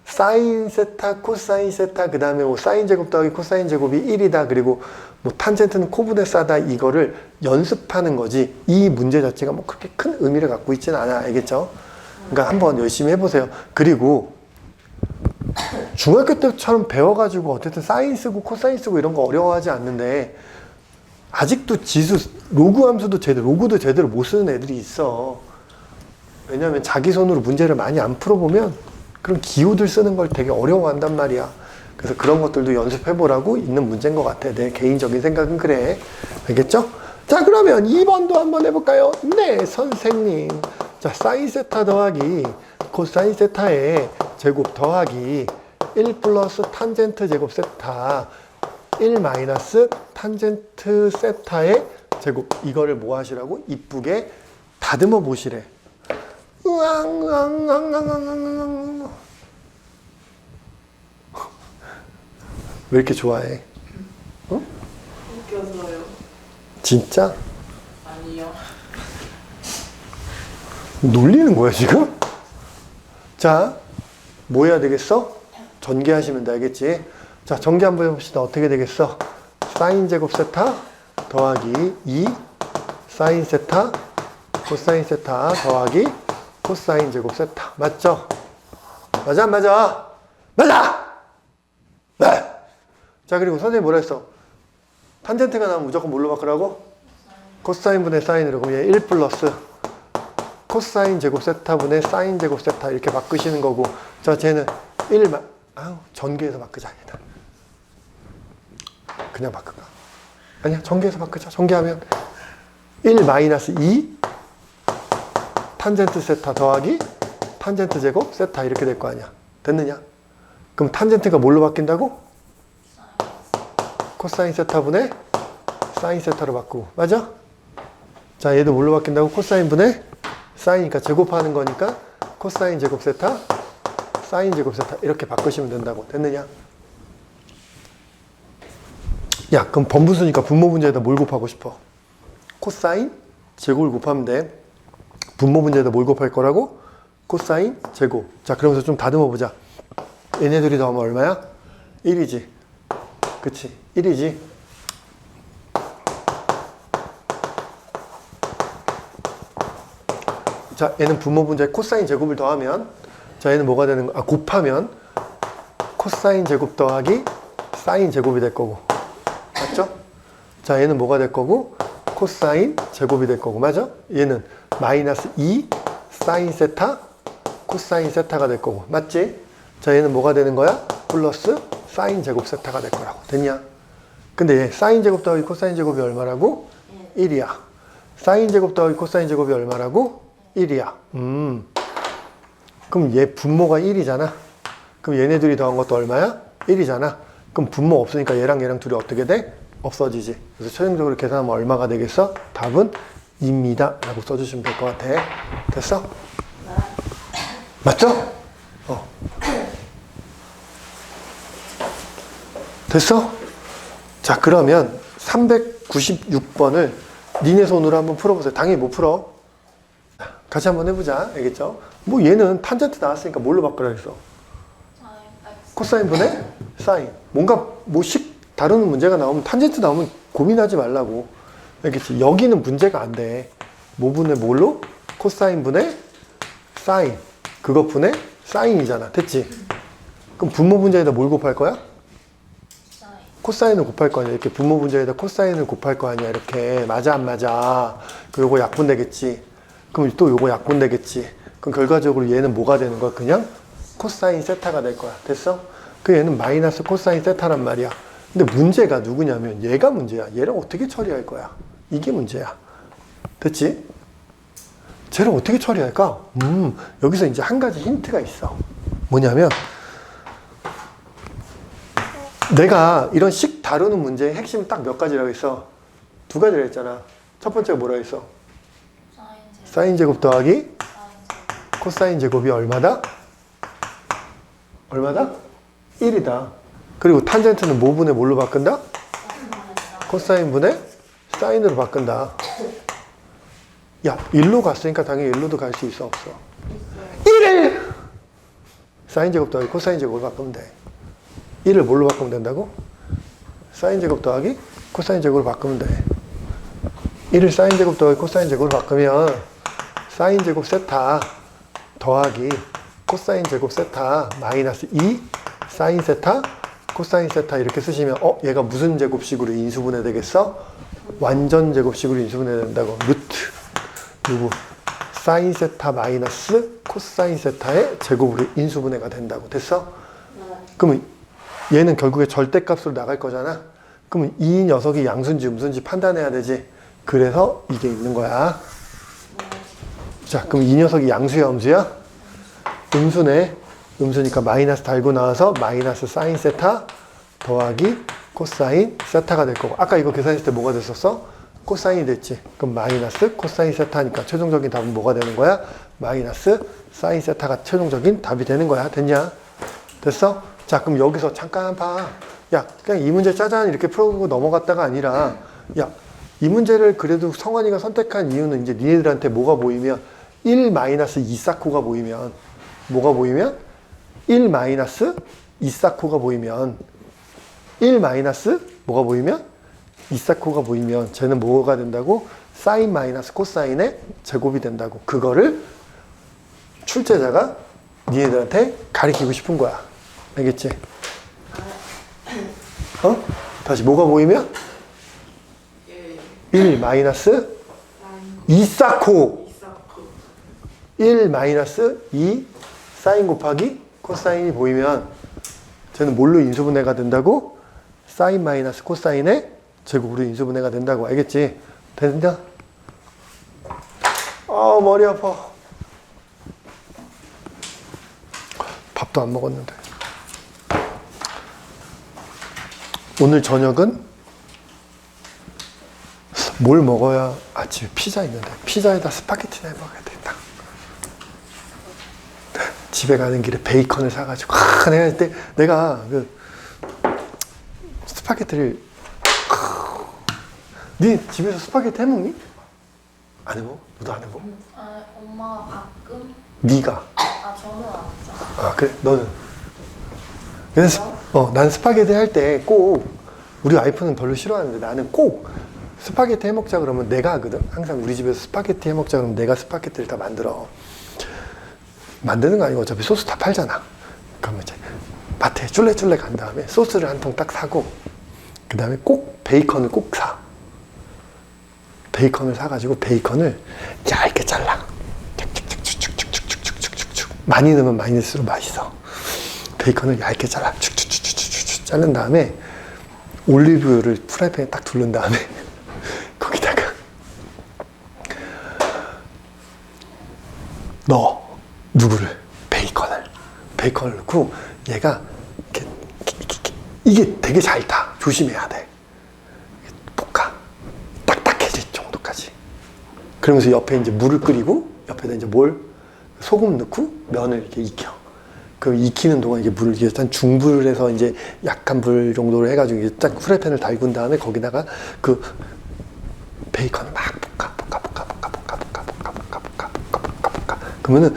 Speaker 1: 사인 세타, 코사인 세타, 그 다음에 뭐 사인 제곱 더하기 코사인 제곱이 1이다. 그리고 뭐 탄젠트는 코분의 싸다. 이거를 연습하는 거지. 이 문제 자체가 뭐 그렇게 큰 의미를 갖고 있지는 않아. 알겠죠? 그러니까 한번 열심히 해보세요. 그리고 중학교 때처럼 배워가지고 어쨌든 사인 쓰고 코사인 쓰고 이런 거 어려워하지 않는데 아직도 지수, 로그 함수도 로그도 제대로 못 쓰는 애들이 있어. 왜냐면 자기 손으로 문제를 많이 안 풀어보면 그런 기호들 쓰는 걸 되게 어려워한단 말이야. 그래서 그런 것들도 연습해보라고 있는 문제인 것 같아. 내 개인적인 생각은 그래. 알겠죠? 자, 그러면 2번도 한번 해볼까요? 네, 선생님. 자, 사인 세타 더하기 코사인 세타의 제곱 더하기 1 플러스 탄젠트 제곱 세타 1 마이너스 탄젠트 세타의 제곱. 이거를 뭐 하시라고? 이쁘게 다듬어 보시래. 으앙. 왜 이렇게 좋아해? 어?
Speaker 2: 웃겨서요.
Speaker 1: 진짜?
Speaker 2: 아니요.
Speaker 1: 놀리는 거야 지금? 자, 뭐 해야 되겠어? 전개하시면 돼, 알겠지? 자, 전개 한번 해봅시다. 어떻게 되겠어? 사인 제곱 세타 더하기 2 사인 세타 코사인 세타 더하기 코사인 제곱 세타. 맞죠? 맞아 안 맞아? 맞아! 네! 자, 그리고 선생님이 뭐라 했어? 탄젠트가 나오면 무조건 뭘로 바꾸라고? 코사인 분의 사인으로. 그럼 얘 1 플러스 코사인 제곱 세타분의 사인 제곱 세타 이렇게 바꾸시는 거고. 자, 쟤는 1 전개해서 바꾸자. 그냥 바꿀까? 아니야, 전개해서 바꾸자. 전개하면 1 마이너스 2 탄젠트 세타 더하기 탄젠트 제곱 세타 이렇게 될 거 아니야. 됐느냐? 그럼 탄젠트가 뭘로 바뀐다고? 코사인 세타분의 사인 세타로 바꾸고. 맞아? 자, 얘도 뭘로 바뀐다고? 코사인 분의 사인이니까 제곱하는 거니까 코사인 제곱 세타 사인 제곱 세타 이렇게 바꾸시면 된다고. 됐느냐? 야, 그럼 번분수니까 분모 분자에다 뭘 곱하고 싶어? 코사인 제곱을 곱하면 돼. 분모 분자에다 뭘 곱할 거라고? 코사인 제곱. 자, 그러면서 좀 다듬어 보자. 얘네들이 더하면 얼마야? 1이지. 그치? 1이지. 자, 얘는 분모 분자에 코사인 제곱을 더하면, 자, 얘는 뭐가 되는 거? 곱하면 코사인 제곱 더하기 사인 제곱이 될 거고. 맞죠? 자, 얘는 뭐가 될 거고? 코사인 제곱이 될 거고. 맞아? 얘는 마이너스 2 사인 세타 코사인 세타가 될 거고. 맞지? 자, 얘는 뭐가 되는 거야? 플러스 사인 제곱 세타가 될 거라고. 됐냐? 근데 얘 사인 제곱 더하기 코사인 제곱이 얼마라고? 1이야. 사인 제곱 더하기 코사인 제곱이 얼마라고? 1이야. 그럼 얘 분모가 1이잖아. 그럼 얘네들이 더한 것도 얼마야? 1이잖아. 그럼 분모 없으니까 얘랑 얘랑 둘이 어떻게 돼? 없어지지. 그래서 최종적으로 계산하면 얼마가 되겠어? 답은 2입니다. 라고 써주시면 될 것 같아. 됐어? 맞죠? 됐어? 자, 그러면 396번을 니네 손으로 한번 풀어보세요. 당연히 못 풀어. 같이 한번 해보자. 알겠죠? 뭐 얘는 탄젠트 나왔으니까 뭘로 바꾸라 했어? 코사인 분의 사인. 뭔가 뭐식 다루는 문제가 나오면 탄젠트 나오면 고민하지 말라고. 알겠지? 여기는 문제가 안 돼. 뭐 분의 뭘로? 코사인 분의 사인. 그것 분의 사인이잖아. 됐지? 그럼 분모 분자에다 뭘 곱할 거야? 코사인을 곱할 거 아니야. 이렇게 분모 분자에다 코사인을 곱할 거 아니야. 이렇게. 맞아 안 맞아? 그 요거 약분 되겠지. 그럼 또 요거 약분 되겠지. 그럼 결과적으로 얘는 뭐가 되는 거야? 그냥 코사인 세타가 될 거야. 됐어? 그 얘는 마이너스 코사인 세타란 말이야. 근데 문제가 누구냐면 얘가 문제야. 얘를 어떻게 처리할 거야? 이게 문제야. 됐지? 쟤를 어떻게 처리할까? 여기서 이제 한 가지 힌트가 있어. 뭐냐면 내가 이런 식 다루는 문제의 핵심은 딱 몇 가지라고 했어? 2가지라 했잖아. 첫 번째가 뭐라 했어? 사인 제곱 더하기 코사인 제곱이 얼마다? 얼마다? 1이다. 그리고 탄젠트는 뭐 분의 뭘로 바꾼다? 코사인 분의 사인으로 바꾼다. 야, 1로 갔으니까 당연히 1로도 갈 수 있어, 없어? 1을! 사인 제곱 더하기 코사인 제곱을 바꾸면 돼. 1을 뭘로 바꾸면 된다고? 사인 제곱 더하기 코사인 제곱을 바꾸면 돼. 1을 사인 제곱 더하기 코사인 제곱을 바꾸면 사인 제곱 세타 더하기 코사인 제곱 세타 마이너스 2 사인 세타 코사인 세타 이렇게 쓰시면 얘가 무슨 제곱식으로 인수분해 되겠어? 완전 제곱식으로 인수분해 된다고. 루트 누구? 사인 세타 마이너스 코사인 세타의 제곱으로 인수분해가 된다고. 됐어? 그러면 얘는 결국에 절대값으로 나갈 거잖아. 그러면 이 녀석이 양수인지 음수인지 판단해야 되지. 그래서 이게 있는 거야. 자, 그럼 이 녀석이 양수야, 음수야? 음수네. 음수니까 마이너스 달고 나와서 마이너스 사인 세타 더하기 코사인 세타가 될 거고. 아까 이거 계산했을 때 뭐가 됐었어? 코사인이 됐지. 그럼 마이너스 코사인 세타니까 최종적인 답은 뭐가 되는 거야? 마이너스 사인 세타가 최종적인 답이 되는 거야. 됐냐? 됐어? 자, 그럼 여기서 잠깐 봐. 야, 그냥 이 문제 짜잔 이렇게 풀어보고 넘어갔다가 아니라, 야, 이 문제를 그래도 성환이가 선택한 이유는 이제 니네들한테 뭐가 보이면 1 마이너스 2사코가 보이면 뭐가 보이면 1 마이너스 2사코가 보이면 1 마이너스 뭐가 보이면 2사코가 보이면 쟤는 뭐가 된다고? 사인 마이너스 코사인의 제곱이 된다고. 그거를 출제자가 니네들한테 가르치고 싶은 거야. 알겠지? 어? 다시 뭐가 보이면? 1 마이너스 2사코 1 마이너스 2 사인 곱하기 코사인이 보이면 쟤는 뭘로 인수분해가 된다고? 사인 마이너스 코사인의 제곱으로 인수분해가 된다고. 알겠지? 됐냐? 아, 머리 아파. 밥도 안 먹었는데. 오늘 저녁은 뭘 먹어야 아침에 피자 있는데 피자에다 스파게티나 해 먹어야 되겠다. 집에 가는 길에 베이컨을 사가지고 내가 그 스파게티를 네 집에서 스파게티 해먹니? 안 해먹어? 너도 안 해먹어?
Speaker 3: 아, 엄마가 가끔.
Speaker 1: 네가?
Speaker 3: 아, 저는 안 하죠.
Speaker 1: 아 그래? 너는? 그래서 난 스파게티 할 때 꼭 우리 와이프는 별로 싫어하는데 나는 꼭 스파게티 해먹자 그러면 내가 하거든. 항상 우리 집에서 스파게티 해먹자 그러면 내가 스파게티를 다 만들어. 만드는 거 아니고 어차피 소스 다 팔잖아. 그러면 이제 마트에 쫄래쫄래 간 다음에 소스를 한 통 딱 사고 그 다음에 꼭 베이컨을 꼭 사. 베이컨을 사가지고 베이컨을 얇게 잘라. 축축축축축축축축축축. 많이 넣으면 많이 넣을수록 맛있어. 베이컨을 얇게 잘라. 축축축축축축 자른 다음에 올리브유를 프라이팬에 딱 두른 다음에 거기다가 누구를? 베이컨을 넣고 얘가 이게 되게 잘 타. 조심해야 돼. 볶아. 딱딱해질 정도까지. 그러면서 옆에 이제 물을 끓이고 옆에다 이제 소금 넣고 면을 이렇게 익혀. 그럼 익히는 동안 이게 물을 일단 중불에서 이제 약한 불 정도로 해가지고 이제 딱 프라이팬을 달군 다음에 거기다가 그 베이컨을 막 볶아. 그러면은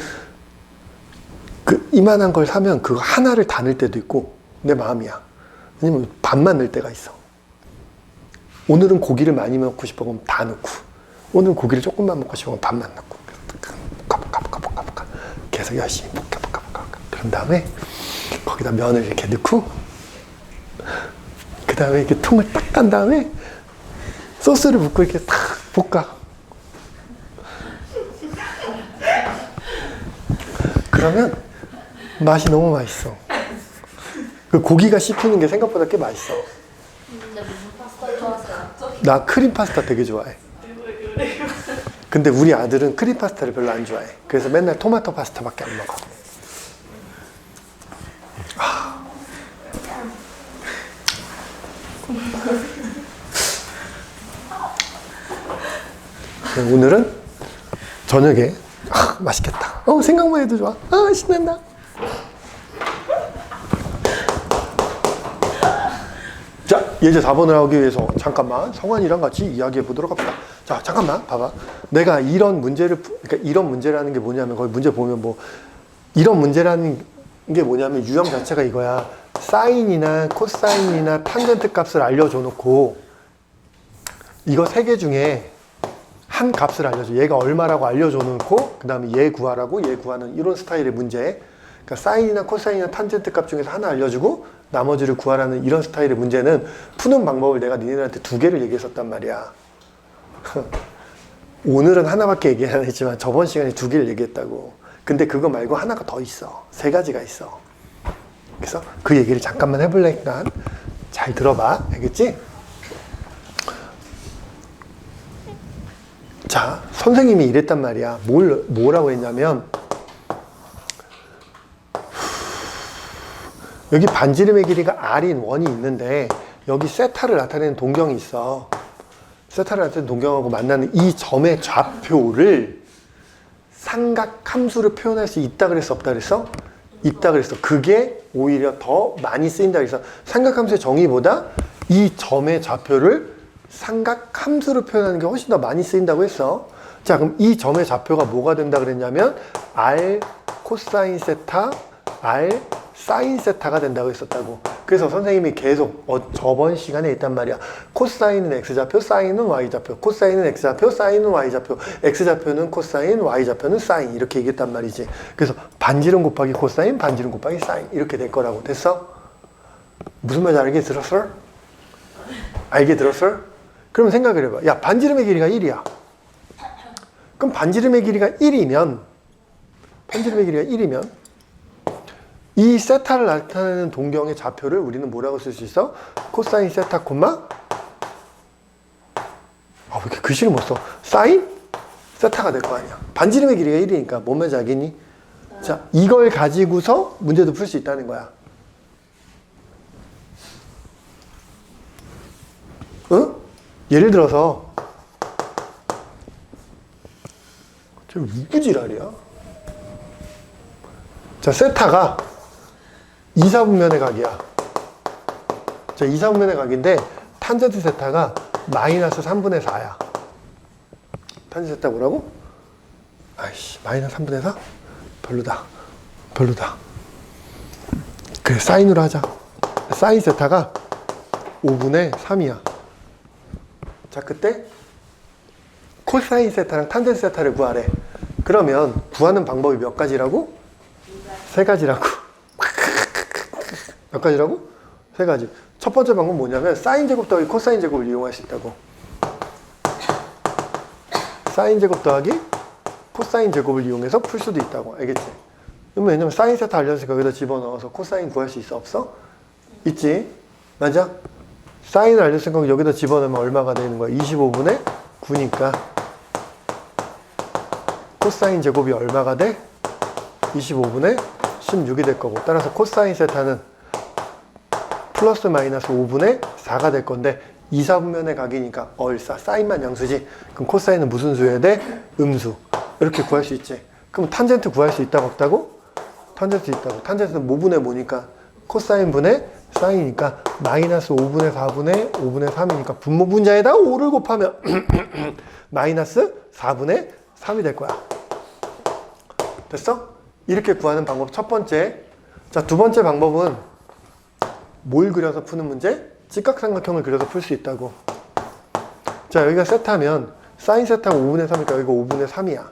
Speaker 1: 그 이만한 걸 사면 그거 하나를 다 넣을 때도 있고 내 마음이야. 왜냐면 반만 넣을 때가 있어. 오늘은 고기를 많이 먹고 싶어 그러면 다 넣고 오늘은 고기를 조금만 먹고 싶어 그러면 반만 넣고 볶아 계속 열심히 볶아 그런 다음에 거기다 면을 이렇게 넣고 그 다음에 이렇게 통을 딱 깐 다음에 소스를 붓고 이렇게 탁 볶아. 그러면 맛이 너무 맛있어. 그 고기가 씹히는 게 생각보다 꽤 맛있어.
Speaker 3: 근데 무슨 파스타 좋아하세요?
Speaker 1: 나 크림 파스타 되게 좋아해. 근데 우리 아들은 크림 파스타를 별로 안 좋아해. 그래서 맨날 토마토 파스타밖에 안 먹어. 오늘은 저녁에 맛있겠다. 생각만 해도 좋아. 신난다. 자, 예제 4번을 하기 위해서 잠깐만 성환이랑 같이 이야기해 보도록 합시다. 자, 잠깐만 봐봐. 내가 이런 문제를, 그러니까 이런 문제라는 게 뭐냐면 거기 문제 보면 뭐 이런 문제라는 게 뭐냐면 유형 자체가 이거야. 사인이나 코사인이나 탄젠트 값을 알려줘 놓고 이거 세 개 중에 한 값을 알려줘. 얘가 얼마라고 알려줘 놓고 그 다음에 얘 구하라고 얘 구하는 이런 스타일의 문제. 그러니까 사인이나 코사인이나 탄젠트 값 중에서 하나 알려주고 나머지를 구하라는 이런 스타일의 문제는 푸는 방법을 내가 니네들한테 2개를 얘기했었단 말이야. 오늘은 하나밖에 얘기 안 했지만 저번 시간에 2개를 얘기했다고. 근데 그거 말고 하나가 더 있어. 3가지가 있어. 그래서 그 얘기를 잠깐만 해볼래니까 잘 들어봐. 알겠지? 자, 선생님이 이랬단 말이야. 뭐라고 했냐면 여기 반지름의 길이가 r인 원이 있는데 여기 세타를 나타내는 동경이 있어. 세타를 나타내는 동경하고 만나는 이 점의 좌표를 삼각함수로 표현할 수 있다 그랬어, 없다 그랬어? 있다 그랬어. 그게 오히려 더 많이 쓰인다 그랬어. 삼각함수의 정의보다 이 점의 좌표를 삼각함수로 표현하는 게 훨씬 더 많이 쓰인다고 했어. 자, 그럼 이 점의 좌표가 뭐가 된다 그랬냐면 r 코사인 세타, r 사인 세타가 된다고 했었다고. 그래서 선생님이 계속 저번 시간에 있단 말이야. 코사인은 x좌표, 사인은 y좌표. 코사인은 x좌표, 사인은 y좌표. x좌표는 코사인, y좌표는 사인. 이렇게 얘기했단 말이지. 그래서 반지름 곱하기 코사인, 반지름 곱하기 사인. 이렇게 될 거라고. 됐어? 무슨 말인지 알게 들었어? 알게 들었어? 그러면 생각을 해봐. 야, 반지름의 길이가 1이야. 그럼 반지름의 길이가 1이면 이 세타를 나타내는 동경의 좌표를 우리는 뭐라고 쓸 수 있어? 코사인 세타 콤마 왜 이렇게 글씨를 못 써? 사인 세타가 될 거 아니야. 반지름의 길이가 1이니까 뭔 말인지 알겠니? 자, 이걸 가지고서 문제도 풀 수 있다는 거야. 응? 예를 들어서 저 누구 지랄이야? 자, 세타가 2사분면의 각이야. 자, 2사분면의 각인데 탄젠트 세타가 마이너스 3분의 4야. 탄젠트 세타 뭐라고? 아이씨, 마이너스 3분의 4? 별로다. 그래, 사인으로 하자. 사인 세타가 5분의 3이야. 자, 그때 코사인 세타랑 탄젠트 세타를 구하래. 그러면 구하는 방법이 몇 가지라고? 3가지라고. 몇 가지라고? 3가지. 첫 번째 방법은 뭐냐면 사인 제곱 더하기 코사인 제곱을 이용할 수 있다고. 사인 제곱 더하기 코사인 제곱을 이용해서 풀 수도 있다고. 알겠지? 왜냐면 사인 세타 알려주니까 여기다 집어넣어서 코사인 구할 수 있어? 없어? 있지? 맞아? 사인을 알려주니까 여기다 집어넣으면 얼마가 되는 거야? 25분의 9니까 코사인 제곱이 얼마가 돼? 25분의 16이 될 거고, 따라서 코사인 세타는 플러스 마이너스 5분의 4가 될 건데 2, 4분면의 각이니까 얼싸 사인만 양수지. 그럼 코사인은 무슨 수여야 돼? 음수. 이렇게 구할 수 있지. 그럼 탄젠트 구할 수 있다고 없다고? 탄젠트 있다고. 탄젠트는 뭐분의 뭐니까? 코사인 분의 사인이니까 마이너스 5분의 4분의 5분의 3이니까 분모 분자에다 5를 곱하면 마이너스 4분의 3이 될 거야. 됐어? 이렇게 구하는 방법 첫 번째. 자, 두 번째 방법은 뭘 그려서 푸는 문제? 직각삼각형을 그려서 풀 수 있다고. 자, 여기가 세타면 사인 세타가 5분의 3이니까 여기가 5분의 3이야.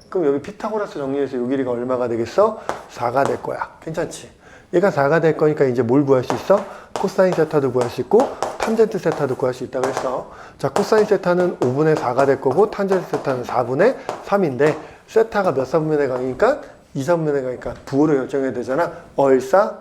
Speaker 1: 그럼 여기 피타고라스 정리해서 요 길이가 얼마가 되겠어? 4가 될 거야. 괜찮지? 얘가 4가 될 거니까 이제 뭘 구할 수 있어? 코사인 세타도 구할 수 있고 탄젠트 세타도 구할 수 있다고 했어. 자, 코사인 세타는 5분의 4가 될 거고 탄젠트 세타는 4분의 3인데 세타가 몇 사분면의 각이니까 2사분면의 각이니까 부호를 결정해야 되잖아. 얼싸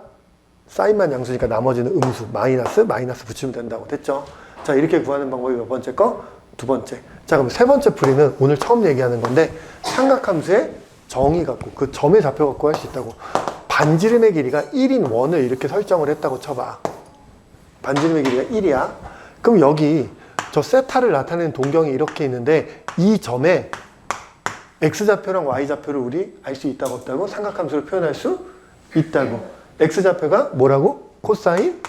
Speaker 1: 사인만 양수니까 나머지는 음수 마이너스 붙이면 된다고. 됐죠? 자, 이렇게 구하는 방법이 몇 번째 거? 두 번째. 자, 그럼 세 번째 풀이는 오늘 처음 얘기하는 건데 삼각함수의 정의 갖고 그 점의 좌표 갖고 할 수 있다고. 반지름의 길이가 1인 원을 이렇게 설정을 했다고 쳐봐. 반지름의 길이가 1이야. 그럼 여기 저 세타를 나타내는 동경이 이렇게 있는데 이 점에 x좌표랑 y좌표를 우리 알 수 있다고 없다고? 삼각함수로 표현할 수 있다고. x좌표가 뭐라고? 코사인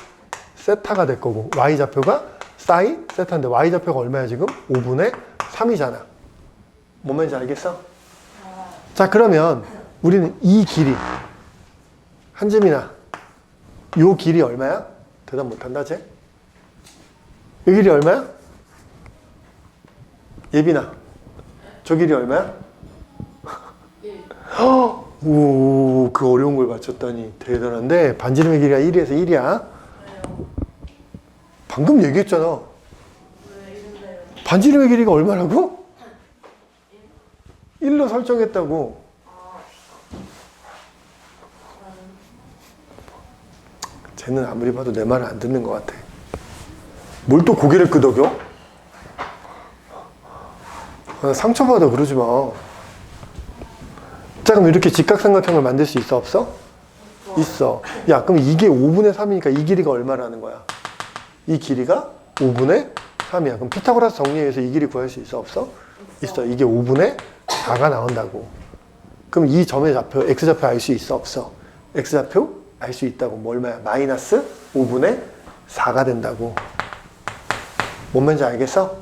Speaker 1: 세타가 될 거고 y좌표가 사인 세타인데 y좌표가 얼마야 지금? 5분의 3이잖아. 뭔 말인지 알겠어? 자, 그러면 우리는 이 길이 한지민아, 요 길이 얼마야? 대답 못한다 쟤? 이 길이 얼마야? 예빈아, 저 길이 얼마야? 오, 그 어려운 걸 맞췄다니 대단한데. 반지름의 길이가 1에서 1이야. 방금 얘기했잖아. 반지름의 길이가 얼마라고? 1로 설정했다고. 쟤는 아무리 봐도 내 말을 안 듣는 것 같아. 뭘 또 고개를 끄덕여? 상처받아 그러지 마. 자, 그럼 이렇게 직각삼각형을 만들 수 있어 없어? 있어. 야, 그럼 이게 5분의 3이니까 이 길이가 얼마라는 거야? 이 길이가 5분의 3이야. 그럼 피타고라스 정리해서 이 길이 구할 수 있어? 없어? 있어. 이게 5분의 4가 나온다고. 그럼 이 점의 좌표, x좌표 알 수 있어? 없어? x좌표 알 수 있다고. 뭐 얼마야? 마이너스 5분의 4가 된다고. 뭔 말인지 알겠어?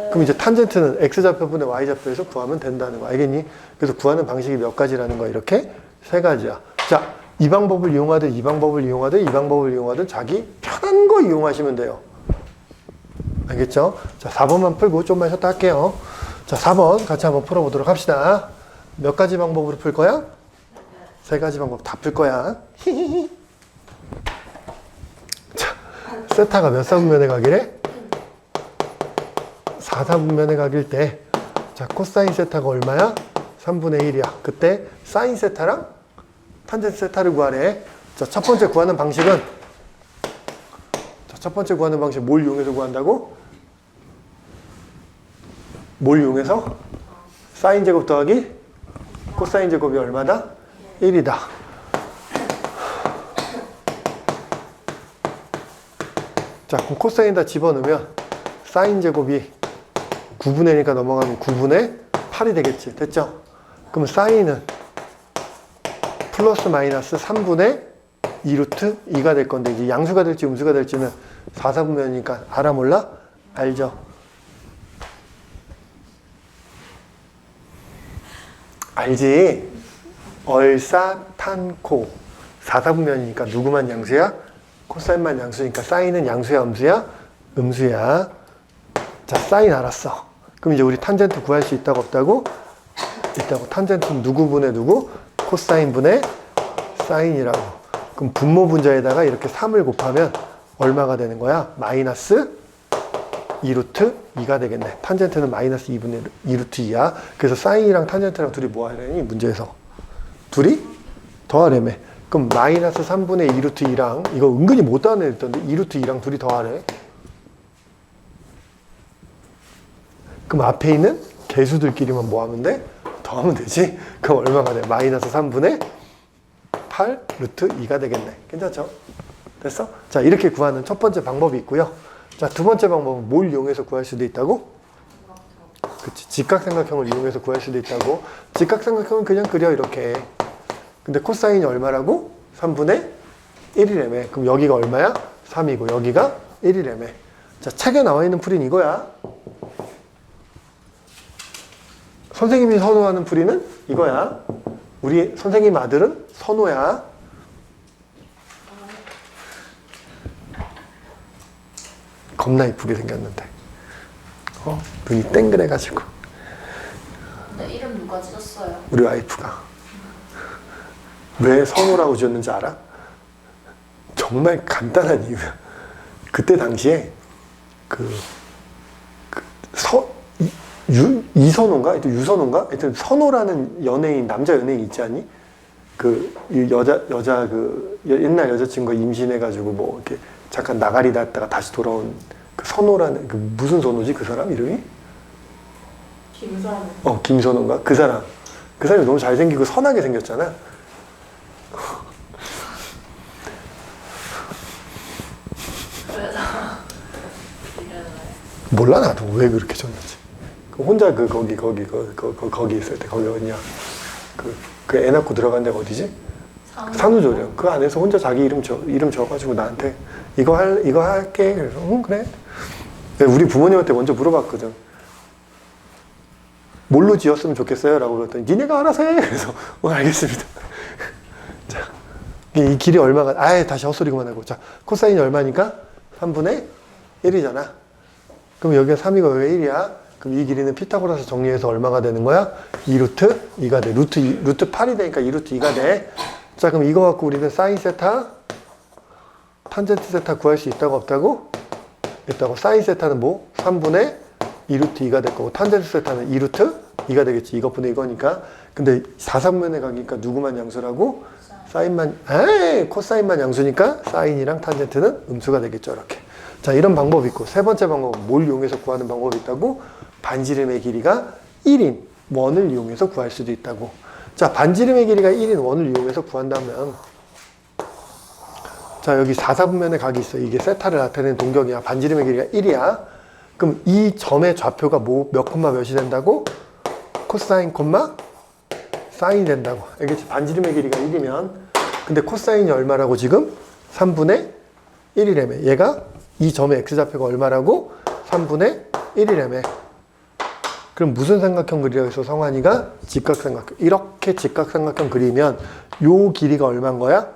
Speaker 1: 그럼 이제 탄젠트는 x좌표분의 y좌표에서 구하면 된다는 거 알겠니? 그래서 구하는 방식이 몇 가지라는 거야. 이렇게 세 가지야. 자, 이 방법을 이용하든 이 방법을 이용하든 이 방법을 이용하든 자기 편한 거 이용하시면 돼요. 알겠죠? 자, 4번만 풀고 좀만 쉬었다 할게요. 자, 4번 같이 한번 풀어보도록 합시다. 몇 가지 방법으로 풀 거야? 세 가지 방법 다 풀 거야. 자, 세타가 몇 사분면에 가기래? 4사분면에 가길 때, 자, 코사인 세타가 얼마야? 3분의 1이야. 그때 사인 세타랑 탄젠트 세타를 구하래. 자, 첫 번째 구하는 방식은, 뭘 이용해서 구한다고? 뭘 이용해서? 사인 제곱 더하기 코사인 제곱이 얼마다? 1이다. 자, 그럼 코사인에다 집어넣으면 사인 제곱이 9분의 1이니까 넘어가면 9분의 8이 되겠지. 됐죠? 그럼 사인은 플러스 마이너스 3분의 2루트 2가 될 건데, 이제 양수가 될지 음수가 될지는 4사분면이니까 알아 몰라? 알죠? 알지? 얼사탄코 4사분면이니까 누구만 양수야? 코사인만 양수니까 사인은 양수야 음수야? 음수야. 자, 사인 알았어. 그럼 이제 우리 탄젠트 구할 수 있다고 없다고? 있다고. 탄젠트는 누구분의 누구? 코사인분의 사인이라고. 그럼 분모 분자에다가 이렇게 3을 곱하면 얼마가 되는 거야? 마이너스 2루트 2가 되겠네. 탄젠트는 마이너스 2분의 2루트 2야. 그래서 사인이랑 탄젠트랑 둘이 뭐 하려니? 문제에서. 둘이 더하래매. 그럼 마이너스 3분의 2루트 2랑, 이거 은근히 못 더하네랬던데 2루트 2랑 둘이 더하래. 그럼 앞에 있는 개수들끼리만 뭐 하면 돼? 더하면 되지? 그럼 얼마가 돼? 마이너스 3분의 8 루트 2가 되겠네. 괜찮죠? 됐어? 자, 이렇게 구하는 첫 번째 방법이 있고요. 자, 두 번째 방법은 뭘 이용해서 구할 수도 있다고? 그치, 직각삼각형을 이용해서 구할 수도 있다고. 직각삼각형은 그냥 그려, 이렇게. 근데 코사인이 얼마라고? 3분의 1이라며. 그럼 여기가 얼마야? 3이고 여기가 1이라며. 자, 책에 나와 있는 풀이는 이거야. 선생님이 선호하는 풀이는 이거야. 우리 선생님 아들은 선호야. 겁나 이쁘게 생겼는데. 눈이 땡그래가지고.
Speaker 3: 근데 이름 누가 지었어요?
Speaker 1: 우리 와이프가. 왜 선호라고 지었는지 알아? 정말 간단한 이유야. 그때 당시에 이선호인가? 하여튼 유선호인가? 하여튼 선호라는 연예인, 남자 연예인 있지 않니? 옛날 여자친구가 임신해가지고 뭐 이렇게 잠깐 나가리 났다가 다시 돌아온 그 선호라는, 무슨 선호지? 그 사람 이름이?
Speaker 2: 김선우.
Speaker 1: 김선호인가? 그 사람이 너무 잘생기고 선하게 생겼잖아. 몰라, 나도 왜 그렇게 졌는지. 혼자 거기 있을 때, 거기 어디냐. 애 낳고 들어간 데가 어디지? 산후조리원. 그 안에서 혼자 자기 이름 적어가지고 나한테 이거 할게. 그래서 그래. 우리 부모님한테 먼저 물어봤거든. 뭘로 지었으면 좋겠어요? 라고 그랬더니 니네가 알아서 해. 그래서 알겠습니다. 자, 이 길이 얼마가, 다시 헛소리 그만하고. 자, 코사인이 얼마니까? 3분의 1이잖아. 그럼 여기가 3이고 여기가 1이야. 그럼 이 길이는 피타고라스 정리해서 얼마가 되는 거야? 2루트 2가 돼. 루트 8이 되니까 2루트 2가 돼. 자, 그럼 이거 갖고 우리는 사인 세타, 탄젠트 세타 구할 수 있다고 없다고? 있다고. 사인 세타는 뭐? 3분의 2루트 2가 될 거고, 탄젠트 세타는 2루트 2가 되겠지. 이것분의 이거니까. 근데 4사분면에 가니까 누구만 양수라고? 사인만, 코사인만 양수니까 사인이랑 탄젠트는 음수가 되겠죠. 이렇게. 자, 이런 방법이 있고, 세 번째 방법은 뭘 이용해서 구하는 방법이 있다고? 반지름의 길이가 1인 원을 이용해서 구할 수도 있다고. 자, 반지름의 길이가 1인 원을 이용해서 구한다면 자, 여기 4, 4분면의 각이 있어. 이게 세타를 나타내는 동경이야. 반지름의 길이가 1이야. 그럼 이 점의 좌표가 몇 콤마 몇이 된다고? 코사인 콤마 사인이 된다고. 알겠지? 반지름의 길이가 1이면. 근데 코사인이 얼마라고 지금? 3분의 1이라며. 얘가 이 점의 x좌표가 얼마라고? 3분의 1이라며. 그럼 무슨 삼각형 그리라고 해서 성환이가 직각삼각형. 이렇게 직각삼각형 그리면 요 길이가 얼마인 거야?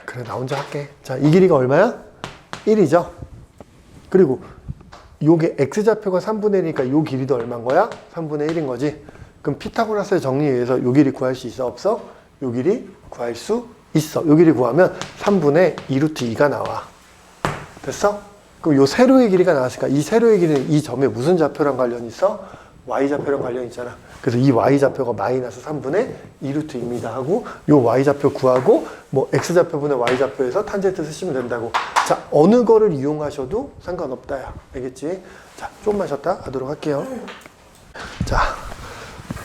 Speaker 1: 그래, 나 혼자 할게. 자, 이 길이가 얼마야? 1이죠. 그리고 요게 x좌표가 3분의 1이니까 요 길이도 얼마인 거야? 3분의 1인 거지. 그럼 피타고라스의 정리에 의해서 요 길이 구할 수 있어? 없어? 요 길이 구할 수 있어. 요 길이 구하면 3분의 2루트 2가 나와. 됐어? 그럼 요 세로의 길이가 나왔으니까 이 세로의 길이는 이 점에 무슨 좌표랑 관련이 있어? y좌표랑 관련이 있잖아. 그래서 이 y좌표가 마이너스 3분의 2루트 2입니다 하고 요 y좌표 구하고 뭐 x좌표분의 y좌표에서 탄젠트 쓰시면 된다고. 자, 어느 거를 이용하셔도 상관없다 야. 알겠지? 자, 조금만 쉬었다 하도록 할게요. 자,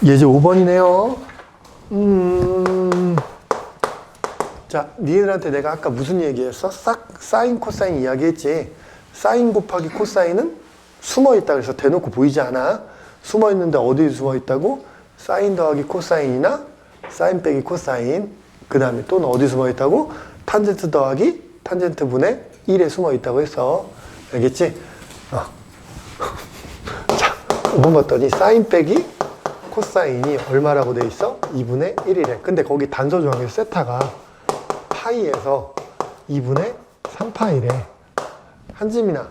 Speaker 1: 예제 5번이네요. 자, 니네들한테 내가 아까 무슨 얘기했어? 사인 코사인 이야기했지. 사인 곱하기 코사인은 숨어있다 그래서 대놓고 보이지 않아. 숨어있는데 어디에 숨어있다고? 사인 더하기 코사인이나 사인 빼기 코사인. 그 다음에 또는 어디 숨어있다고? 탄젠트 더하기 탄젠트 분의 1에 숨어있다고 했어. 알겠지? 자, 5번 봤더니 사인 빼기 코사인이 얼마라고 돼 있어? 2분의 1이래. 근데 거기 단서 조항에서 세타가 파이에서 2분의 3파이래. 한지민아,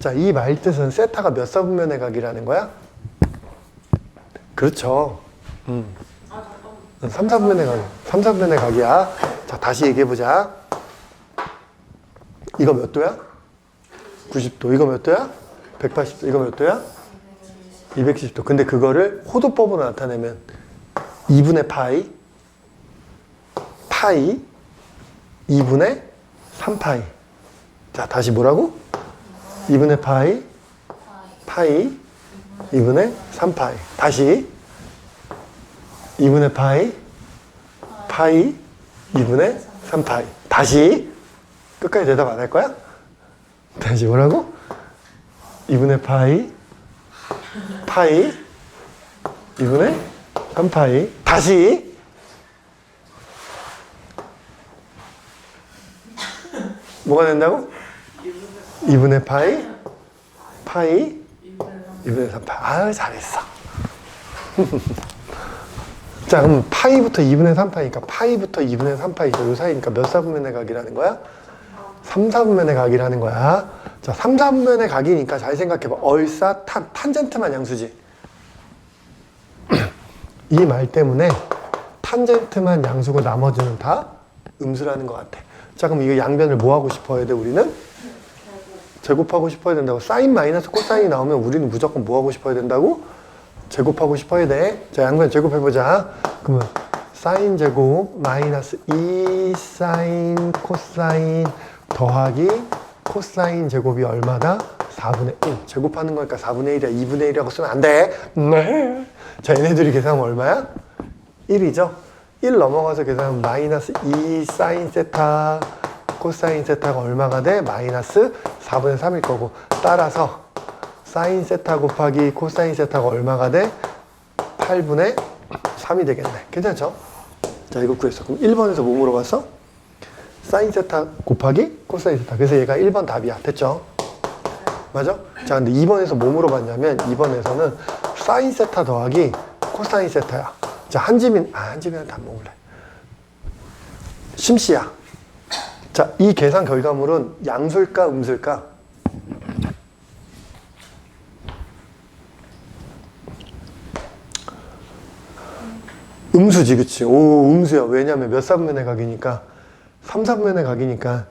Speaker 1: 자, 이 말 뜻은 세타가 몇 사분면의 각이라는 거야? 그렇죠. 3, 4분면의 각. 3, 4분면의 각이야. 자, 다시 얘기해보자. 이거 몇 도야? 90도. 이거 몇 도야? 180도. 이거 몇 도야? 270도. 근데 그거를 호도법으로 나타내면 2분의 파이, 2분의 3파이. 자, 다시 뭐라고? 2분의 파이, 2분의 3파이. 다시 2분의 파이, 2분의 3파이. 다시 끝까지 대답 안 할 거야? 다시 뭐라고? 2분의 파이, 2분의 3파이. 다시 뭐가 된다고? 2분의 파이, 2분의 3파이. 아유, 잘했어. 자, 그럼 파이부터 2분의 3파이니까 파이부터 2분의 3파이죠. 요 사이니까 몇 사분면의 각이라는 거야? 3, 4분면의 각이라는 거야. 자, 3, 4분면의 각이니까 잘 생각해봐. 얼싸, 탄젠트만 양수지. 이 말 때문에 탄젠트만 양수고 나머지는 다 음수라는 것 같아. 자, 그럼 이거 양변을 뭐 하고 싶어야 돼, 우리는? 제곱하고 싶어야 된다고. 사인 마이너스 코사인이 나오면 우리는 무조건 뭐 하고 싶어야 된다고? 제곱하고 싶어야 돼. 자, 양변 제곱해보자. 그러면 사인 제곱 마이너스 2 사인 코사인 더하기 코사인 제곱이 얼마다? 4분의 1. 제곱하는 거니까 4분의 1이야. 2분의 1이라고 쓰면 안 돼. 네. 자, 얘네들이 계산하면 얼마야? 1이죠. 1 넘어가서 계산하면 마이너스 2 사인 세타 코사인 세타가 얼마가 돼? 마이너스 4분의 3일 거고. 따라서 사인 세타 곱하기 코사인 세타가 얼마가 돼? 8분의 3이 되겠네. 괜찮죠? 자, 이거 구했어. 그럼 1번에서 뭐 물어봤어? 사인 세타 곱하기 코사인 세타. 그래서 얘가 1번 답이야. 됐죠? 맞아? 자, 근데 2번에서 뭐 물어봤냐면 2번에서는 사인 세타 더하기 코사인 세타야. 자, 한지민한테 안 먹을래. 심씨야. 자, 이 계산 결과물은 양수일까, 음수일까? 음수지, 그치? 오, 음수야. 왜냐면 몇 사분면의 각이니까? 3, 4분면의 각이니까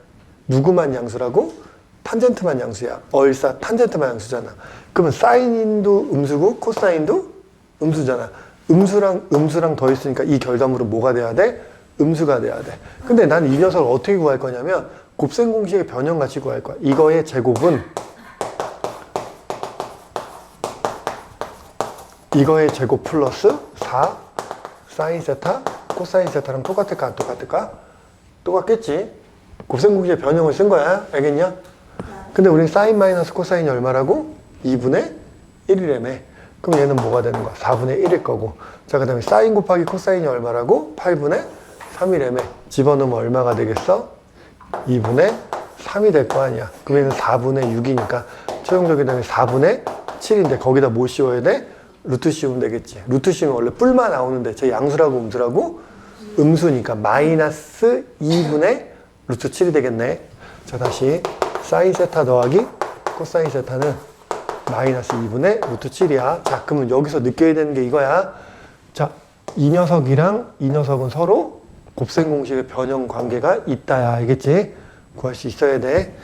Speaker 1: 누구만 양수라고? 탄젠트만 양수야. 얼싸 탄젠트만 양수잖아. 그러면 사인도 음수고 코사인도 음수잖아. 음수랑 더 있으니까 이 결과물은 뭐가 돼야 돼? 음수가 돼야 돼. 근데 난 이 녀석을 어떻게 구할 거냐면 곱셈 공식의 변형같이 구할 거야. 이거의 제곱은 이거의 제곱 플러스 4 사인 세타 코사인 세타랑 똑같을까 안 똑같을까? 똑같겠지. 곱셈 공식의 변형을 쓴 거야. 알겠냐? 근데 우린 사인 마이너스 코사인이 얼마라고? 2분의 1이라며. 그럼 얘는 뭐가 되는 거야? 4분의 1일 거고. 자, 그 다음에 사인 곱하기 코사인이 얼마라고? 8분의 3이라며. 집어넣으면 얼마가 되겠어? 2분의 3이 될 거 아니야. 그럼 얘는 4분의 6이니까 최종적인 답이 4분의 7인데 거기다 뭐 씌워야 돼? 루트 씌우면 되겠지. 루트 씌우면 원래 뿔만 나오는데 제 양수라고 음수라고? 음수니까 마이너스 2분의 루트 7이 되겠네. 자, 다시 사인 세타 더하기 코사인 세타는 마이너스 2분의 루트 7이야. 자, 그러면 여기서 느껴야 되는 게 이거야. 자, 이 녀석이랑 이 녀석은 서로 곱셈 공식의 변형 관계가 있다야. 알겠지? 구할 수 있어야 돼.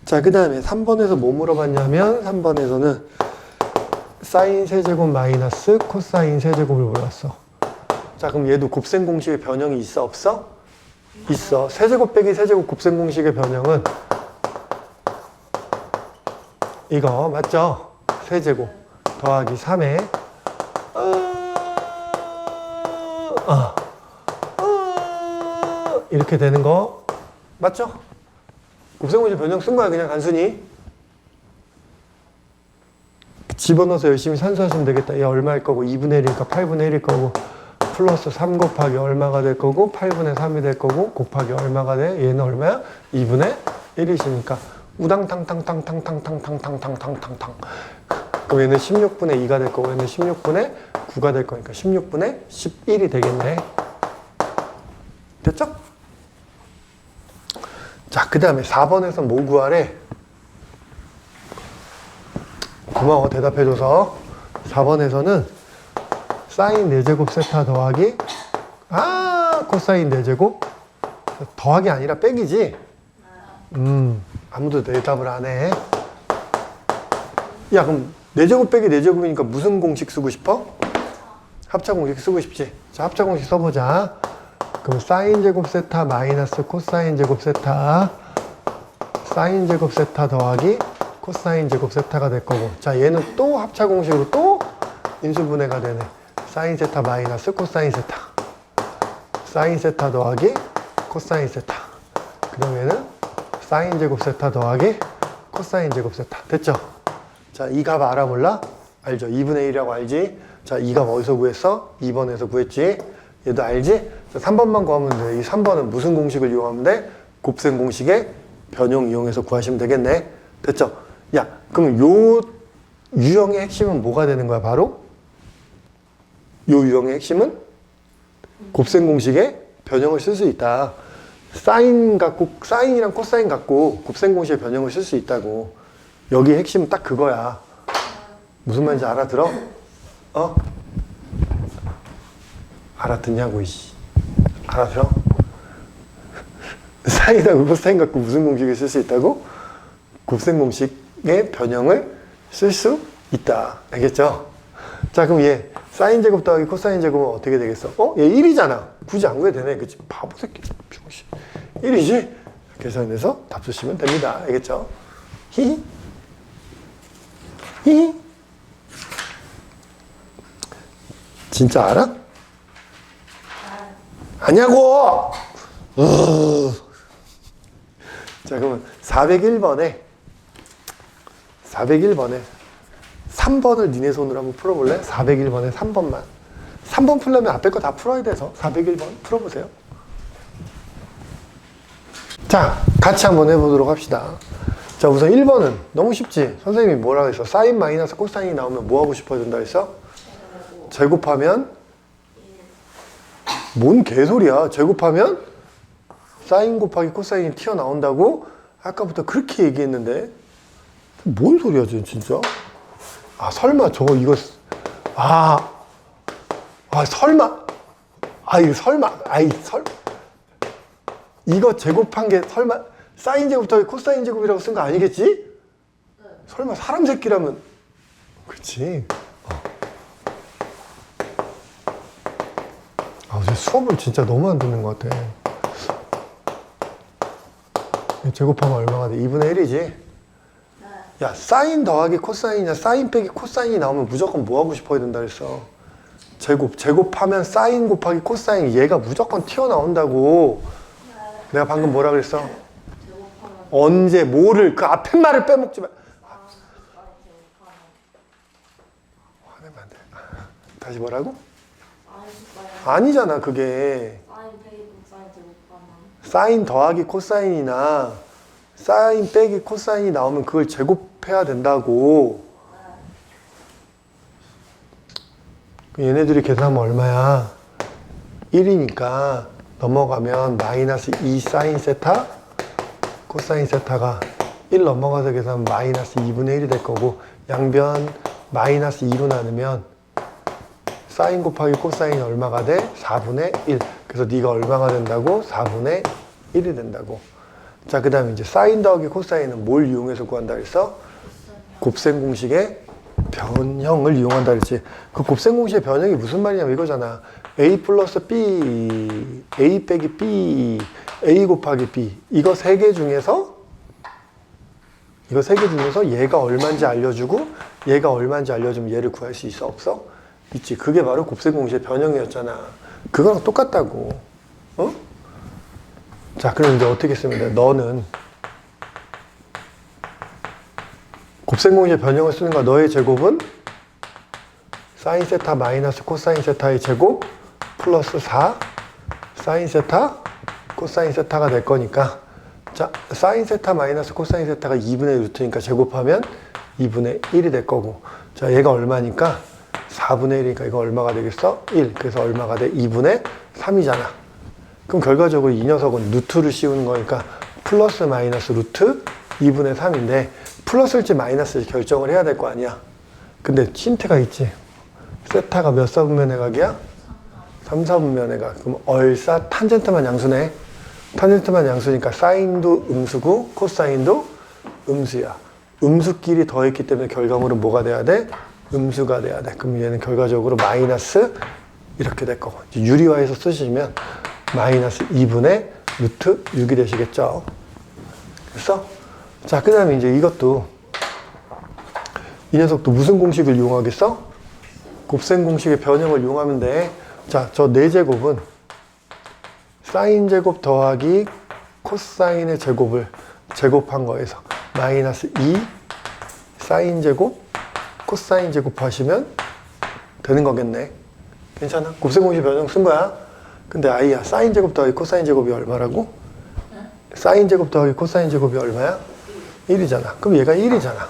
Speaker 1: 자, 그 다음에 3번에서 뭐 물어봤냐면 3번에서는 사인 세제곱 마이너스 코사인 세제곱을 물었어. 자, 그럼 얘도 곱셈 공식의 변형이 있어 없어? 있어. 세제곱 빼기 세제곱 곱셈 공식의 변형은 이거 맞죠? 세제곱 더하기 3에 이렇게 되는 거 맞죠? 곱셈 공식 변형 쓴 거야 그냥 단순히. 집어넣어서 열심히 산수하시면 되겠다. 얘 얼마일 거고 2분의 1이니까 8분의 1일 거고 플러스 3 곱하기 얼마가 될 거고 8분의 3이 될 거고 곱하기 얼마가 돼? 얘는 얼마야? 2분의 1이시니까 우당탕탕탕탕탕탕탕탕탕탕탕. 그럼 얘는 16분의 2가 될 거고 얘는 16분의 9가 될 거니까 16분의 11이 되겠네. 됐죠? 자, 그 다음에 4번에서 뭐 구하래? 고마워 대답해줘서. 4번에서는 사인 4제곱 세타 더하기 코사인 4제곱 더하기 아니라 빼기지. 아무도 대답을 안 해. 야, 그럼 4제곱 빼기 4제곱이니까 무슨 공식 쓰고 싶어? 합차 공식 쓰고 싶지. 자, 합차 공식 써보자. 그럼 사인 제곱 세타 마이너스 코사인 제곱 세타 사인 제곱 세타 더하기 코사인 제곱 세타가 될 거고. 자, 얘는 또 합차 공식으로 또 인수분해가 되네. 사인 세타 마이너스 코사인 세타 사인 세타 더하기 코사인 세타. 그럼 얘는 사인 제곱 세타 더하기 코사인 제곱 세타. 됐죠? 자, 이 값 알아 몰라? 알죠? 2분의 1이라고 알지? 자, 이 값 어디서 구했어? 2번에서 구했지? 얘도 알지? 자, 3번만 구하면 돼. 이 3번은 무슨 공식을 이용하면 돼? 곱셈 공식의 변형 이용해서 구하시면 되겠네. 됐죠? 야, 그럼 요 유형의 핵심은 뭐가 되는 거야? 바로 요 유형의 핵심은 곱셈 공식의 변형을 쓸 수 있다. 사인 갖고 사인이랑 코사인 갖고 곱셈 공식의 변형을 쓸 수 있다고. 여기 핵심은 딱 그거야. 무슨 말인지 알아들어? 어? 알아듣냐고 이씨. 알아들어? 사인하고 코사인 갖고 무슨 공식을 쓸 수 있다고? 곱셈 공식의 변형을 쓸 수 있다. 알겠죠? 자, 그럼 얘 사인 제곱 더하기 코사인 제곱은 어떻게 되겠어? 얘 1이잖아. 굳이 안 구해도 되네. 그치? 바보 새끼. 1이지? 계산해서 답 쓰시면 됩니다. 알겠죠? 히히. 히히. 진짜 알아? 아냐고! 자, 그러면 401번에 3번을 니네 손으로 한번 풀어볼래? 401번에 3번만. 3번 풀려면 앞에 거 다 풀어야 돼서 401번 풀어보세요. 자, 같이 한번 해보도록 합시다. 자, 우선 1번은 너무 쉽지? 선생님이 뭐라고 했어? 사인 마이너스 코사인이 나오면 뭐 하고 싶어야 된다 했어? 제곱하면? 뭔 개소리야. 제곱하면? 사인 곱하기 코사인이 튀어나온다고? 아까부터 그렇게 얘기했는데 뭔 소리야 진짜? 아, 설마 저거 이거 설마 이거 설마 이거 제곱한 게 설마 사인 제곱 더하기 코사인 제곱이라고 쓴 거 아니겠지? 설마 사람 새끼라면 그치? 어제 수업을 진짜 너무 안 듣는 것 같아. 제곱하면 얼마가 돼? 2분의 1이지? 야, 사인 더하기 코사인이냐 사인 빼기 코사인이 나오면 무조건 뭐 하고 싶어야 된다 그랬어? 제곱하면 사인 곱하기 코사인 얘가 무조건 튀어나온다고. 내가 방금 뭐라 그랬어?
Speaker 3: 제곱하면
Speaker 1: 언제 뭐를 그 앞에 말을 빼먹지 마. 화내면 안 돼. 다시 뭐라고? 아니잖아 그게.
Speaker 3: 사인 빼기 사인 제곱하면
Speaker 1: 사인 더하기 코사인이나 사인 빼기 코사인이 나오면 그걸 제곱해야 된다고. 얘네들이 계산하면 얼마야? 1이니까 넘어가면 마이너스 2 사인 세타 코사인 세타가 1 넘어가서 계산하면 마이너스 2분의 1이 될 거고, 양변 마이너스 2로 나누면 사인 곱하기 코사인이 얼마가 돼? 4분의 1. 그래서 네가 얼마가 된다고? 4분의 1이 된다고. 자, 그 다음에 이제 사인 더하기 코사인은 뭘 이용해서 구한다 그랬어? 곱셈 공식의 변형을 이용한다 그랬지. 그 곱셈 공식의 변형이 무슨 말이냐면 이거잖아. A 플러스 B, A 빼기 B, A 곱하기 B. 이거 세 개 중에서 얘가 얼마인지 알려주고 얘가 얼마인지 알려주면 얘를 구할 수 있어? 없어? 있지. 그게 바로 곱셈 공식의 변형이었잖아. 그거랑 똑같다고. 어? 자, 그럼 이제 어떻게 쓰면 돼? 너는 곱셈 공식의 변형을 쓰는 거야. 너의 제곱은 사인 세타 마이너스 코사인 세타의 제곱 플러스 4 사인 세타 코사인 세타가 될 거니까, 자, 사인 세타 마이너스 코사인 세타가 2분의 루트니까 제곱하면 2분의 1이 될 거고, 자, 얘가 얼마니까 4분의 1이니까 이거 얼마가 되겠어? 1. 그래서 얼마가 돼? 2분의 3이잖아. 그럼 결과적으로 이 녀석은 루트를 씌우는 거니까 플러스 마이너스 루트 2분의 3인데 플러스일지 마이너스일지 결정을 해야 될 거 아니야. 근데 힌트가 있지. 세타가 몇 사분면의 각이야? 3, 4분면의 각. 그럼 얼싸 탄젠트만 양수네. 탄젠트만 양수니까 사인도 음수고 코사인도 음수야. 음수끼리 더했기 때문에 결과물은 뭐가 돼야 돼? 음수가 돼야 돼. 그럼 얘는 결과적으로 마이너스 이렇게 될 거고, 유리화해서 쓰시면 마이너스 2분의 루트 6이 되시겠죠. 됐어? 자, 그 다음에 이제 이것도, 이 녀석도 무슨 공식을 이용하겠어? 곱셈 공식의 변형을 이용하면 돼. 자, 저 4제곱은 사인 제곱 더하기 코사인의 제곱을 제곱한 거에서 마이너스 2 사인 제곱 코사인 제곱 하시면 되는 거겠네. 괜찮아? 곱셈 공식 변형 쓴 거야. 근데 아이야, 사인 제곱 더하기 코사인 제곱이 얼마라고? 사인 제곱 더하기 코사인 제곱이 얼마야? 1이잖아. 그럼 얘가 1이잖아.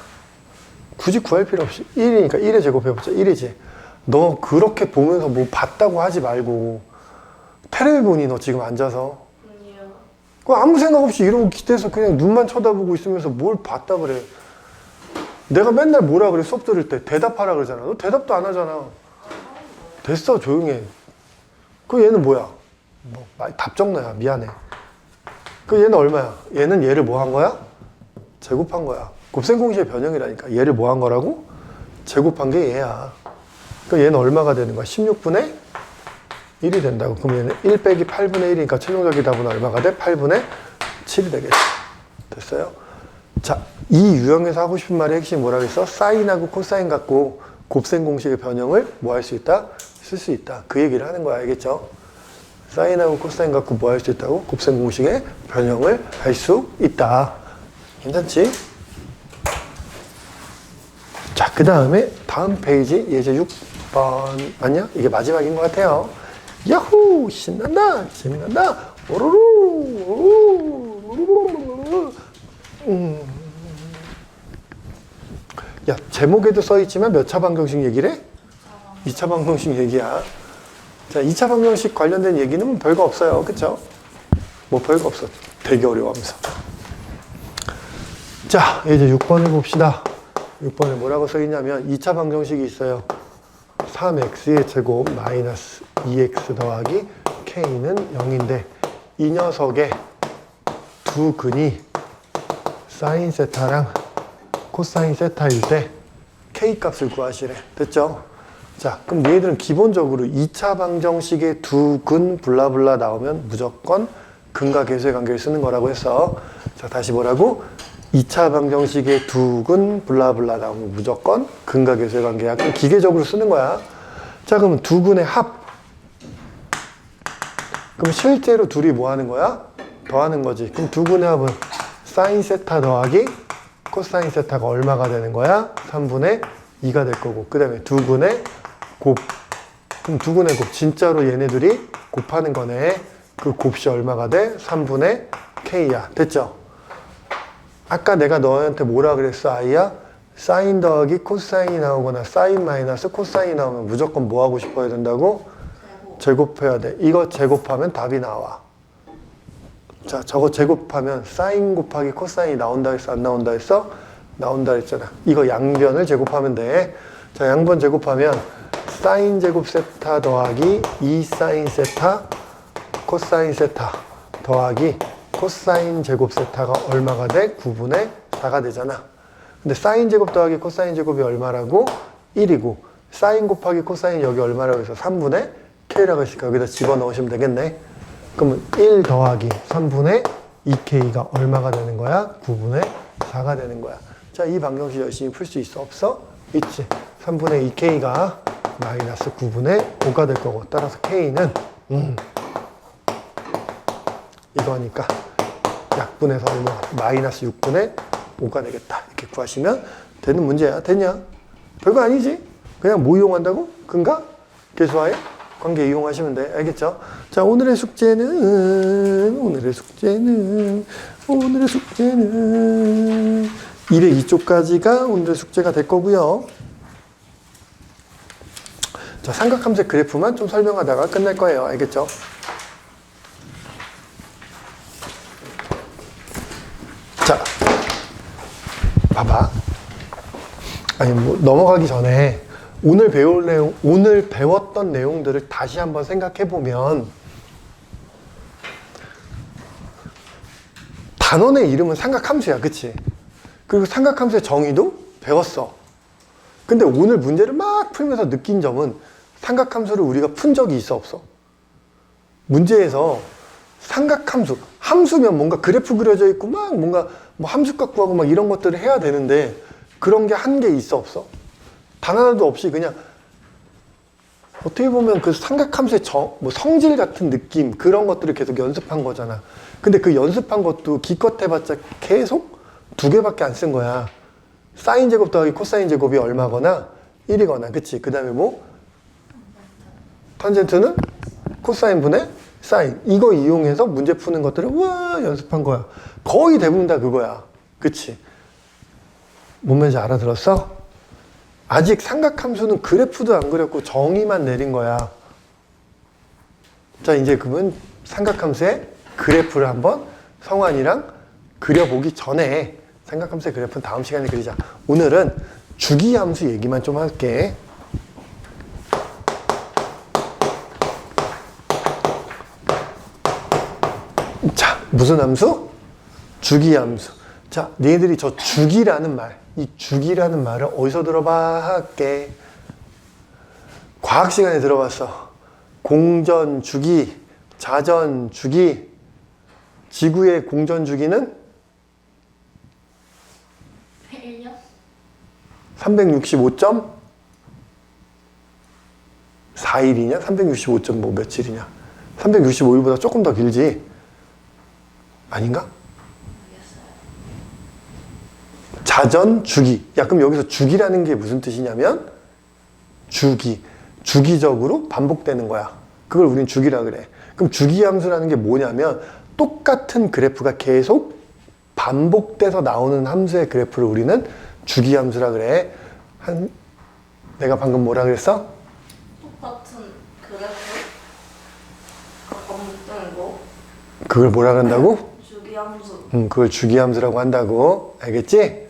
Speaker 1: 굳이 구할 필요 없이 1이니까 1에 제곱해보자. 1이지. 너 그렇게 보면서 뭐 봤다고 하지 말고 테레비 보니 너 지금 앉아서?
Speaker 2: 아니요.
Speaker 1: 그 아무 생각 없이 이러고 기대서 그냥 눈만 쳐다보고 있으면서 뭘 봤다 그래. 내가 맨날 뭐라 그래, 수업 들을 때 대답하라 그러잖아. 너 대답도 안 하잖아. 됐어, 조용해. 그 얘는 뭐야? 뭐 답정너야. 미안해. 그 얘는 얼마야? 얘는 얘를 뭐 한 거야? 제곱한 거야. 곱셈 공식의 변형이라니까. 얘를 뭐 한 거라고? 제곱한 게 얘야. 그 얘는 얼마가 되는 거야? 16분의 1이 된다고. 그럼 얘는 1 빼기 8분의 1이니까 최종적인 답은 얼마가 돼? 8분의 7이 되겠어. 됐어요? 자, 이 유형에서 하고 싶은 말의 핵심이 뭐라고 했어? 사인하고 코사인 갖고 곱셈 공식의 변형을 뭐 할 수 있다? 쓸 수 있다. 그 얘기를 하는 거야. 알겠죠? 사인하고 코사인 갖고 뭐 할 수 있다고? 곱셈 공식의 변형을 할 수 있다. 괜찮지? 자, 그 다음에 다음 페이지 예제 6번 맞냐? 이게 마지막인 것 같아요. 야호! 신난다! 재미난다! 오로루! 야, 제목에도 써있지만 몇 차 방정식 얘기를 해? 2차 방정식 얘기야. 자, 2차 방정식 관련된 얘기는 뭐 별거 없어요. 그쵸? 뭐 별거 없어. 되게 어려워하면서. 자, 이제 6번 해봅시다. 6번에 뭐라고 써있냐면 2차 방정식이 있어요. 3x의 제곱 마이너스 2x 더하기 k는 0인데 이 녀석의 두 근이 사인 세타랑 코사인 세타일 때 k 값을 구하시래. 됐죠? 자, 그럼 얘들은 기본적으로 2차 방정식의 두 근 블라블라 나오면 무조건 근과 계수의 관계를 쓰는 거라고 했어. 자, 다시 뭐라고? 2차 방정식의 두 근 블라블라 나오면 무조건 근과 계수의 관계야. 그럼 기계적으로 쓰는 거야. 자, 그러면 두 근의 합. 그럼 실제로 둘이 뭐 하는 거야? 더하는 거지. 그럼 두 근의 합은 사인 세타 더하기 코사인 세타가 얼마가 되는 거야? 3분의 2가 될 거고. 그 다음에 두 근의 곱. 그럼 두 근의 곱. 진짜로 얘네들이 곱하는 거네. 그 곱이 얼마가 돼? 3분의 k야. 됐죠? 아까 내가 너한테 뭐라 그랬어, 아이야? 사인 더하기 코사인이 나오거나 사인 마이너스 코사인이 나오면 무조건 뭐 하고 싶어야 된다고? 제곱해야 돼. 이거 제곱하면 답이 나와. 자, 저거 제곱하면 사인 곱하기 코사인이 나온다 했어? 안 나온다 했어? 나온다 했잖아. 이거 양변을 제곱하면 돼. 자, 양변 제곱하면 사인 제곱 세타 더하기 2 사인 세타 코사인 세타 더하기 코사인 제곱 세타가 얼마가 돼? 9분의 4가 되잖아. 근데 사인 제곱 더하기 코사인 제곱이 얼마라고? 1이고 사인 곱하기 코사인 여기 얼마라고 해서 3분의 k라고 했으니까 여기다 집어넣으시면 되겠네. 그러면 1 더하기 3분의 2k가 얼마가 되는 거야? 9분의 4가 되는 거야. 자, 이 방정식 열심히 풀 수 있어? 없어? 있지. 3분의 2k가 마이너스 9분의 5가 될 거고 따라서 k는 이거니까 약분해서 얼마? 마이너스 6분의 5가 되겠다. 이렇게 구하시면 되는 문제야. 됐냐? 별거 아니지? 그냥 뭐 이용한다고? 근과 계수와의 관계 이용하시면 돼. 알겠죠? 자, 오늘의 숙제는 202쪽까지가 오늘의 숙제가 될 거고요. 자, 삼각함수의 그래프만 좀 설명하다가 끝날 거예요. 알겠죠? 자, 봐봐. 아니, 뭐, 넘어가기 전에 오늘 배웠던 내용들을 다시 한번 생각해 보면 단원의 이름은 삼각함수야. 그치? 그리고 삼각함수의 정의도 배웠어. 근데 오늘 문제를 막 풀면서 느낀 점은 삼각함수를 우리가 푼 적이 있어, 없어? 문제에서 삼각함수, 함수면 뭔가 그래프 그려져 있고 막 뭔가 뭐 함수값 구하고 막 이런 것들을 해야 되는데 그런 게 한 개 있어, 없어? 단 하나도 없이 그냥 어떻게 보면 그 삼각함수의 뭐 성질 같은 느낌 그런 것들을 계속 연습한 거잖아. 근데 그 연습한 것도 기껏 해봤자 계속 두 개밖에 안 쓴 거야. 사인 제곱 더하기 코사인 제곱이 얼마거나 1이거나, 그치? 그 다음에 뭐? 탄젠트는 코사인 분의 사인. 이거 이용해서 문제 푸는 것들을 와 연습한 거야. 거의 대부분 다 그거야. 그치? 뭔 말인지 알아들었어? 아직 삼각함수는 그래프도 안 그렸고 정의만 내린 거야. 자, 이제 그러면 삼각함수의 그래프를 한번 성환이랑 그려보기 전에 삼각함수의 그래프는 다음 시간에 그리자. 오늘은 주기함수 얘기만 좀 할게. 자, 무슨 함수? 주기함수. 자, 너희들이 저 주기라는 말, 이 주기라는 말을 어디서 들어봐 할게. 과학 시간에 들어봤어. 공전 주기, 자전 주기, 지구의 공전 주기는
Speaker 3: 1년?
Speaker 1: 365.4일이냐? 365. 뭐 며칠이냐? 365일보다 조금 더 길지? 아닌가? 자전 주기. 야, 그럼 여기서 주기라는 게 무슨 뜻이냐면 주기적으로 반복되는 거야. 그걸 우린 주기라 그래. 그럼 주기함수라는 게 뭐냐면 똑같은 그래프가 계속 반복돼서 나오는 함수의 그래프를 우리는 주기함수라 그래. 내가 방금 뭐라 그랬어?
Speaker 3: 똑같은 그래프? 반복되는 거?
Speaker 1: 그걸 뭐라 그런다고?
Speaker 3: 주기함수.
Speaker 1: 그걸 주기함수라고 한다고. 알겠지?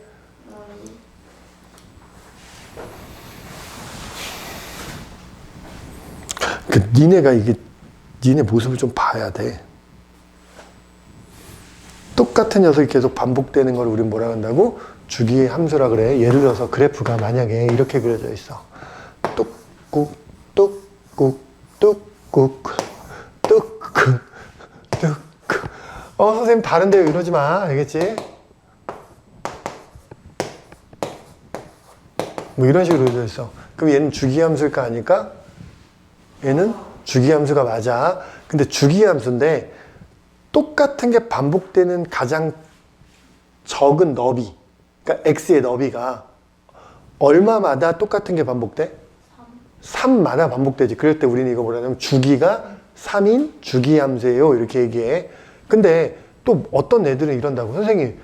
Speaker 1: 니네가 니네 모습을 좀 봐야 돼. 똑같은 녀석이 계속 반복되는 걸 우린 뭐라 한다고? 주기의 함수라 그래. 예를 들어서 그래프가 만약에 이렇게 그려져 있어. 뚝꾹, 뚝꾹, 뚝꾹, 뚝꾹, 뚝꾹. 선생님 다른데요 이러지 마. 알겠지? 뭐 이런 식으로 그려져 있어. 그럼 얘는 주기함수일까 아닐까? 얘는 주기함수가 맞아. 근데 주기함수인데 똑같은 게 반복되는 가장 적은 너비, 그러니까 x의 너비가 얼마마다 똑같은 게 반복돼? 3마다 반복되지. 그럴 때 우리는 이거 뭐라냐면 주기가 3인 주기함수예요. 이렇게 얘기해. 근데 또 어떤 애들은 이런다고. 선생님,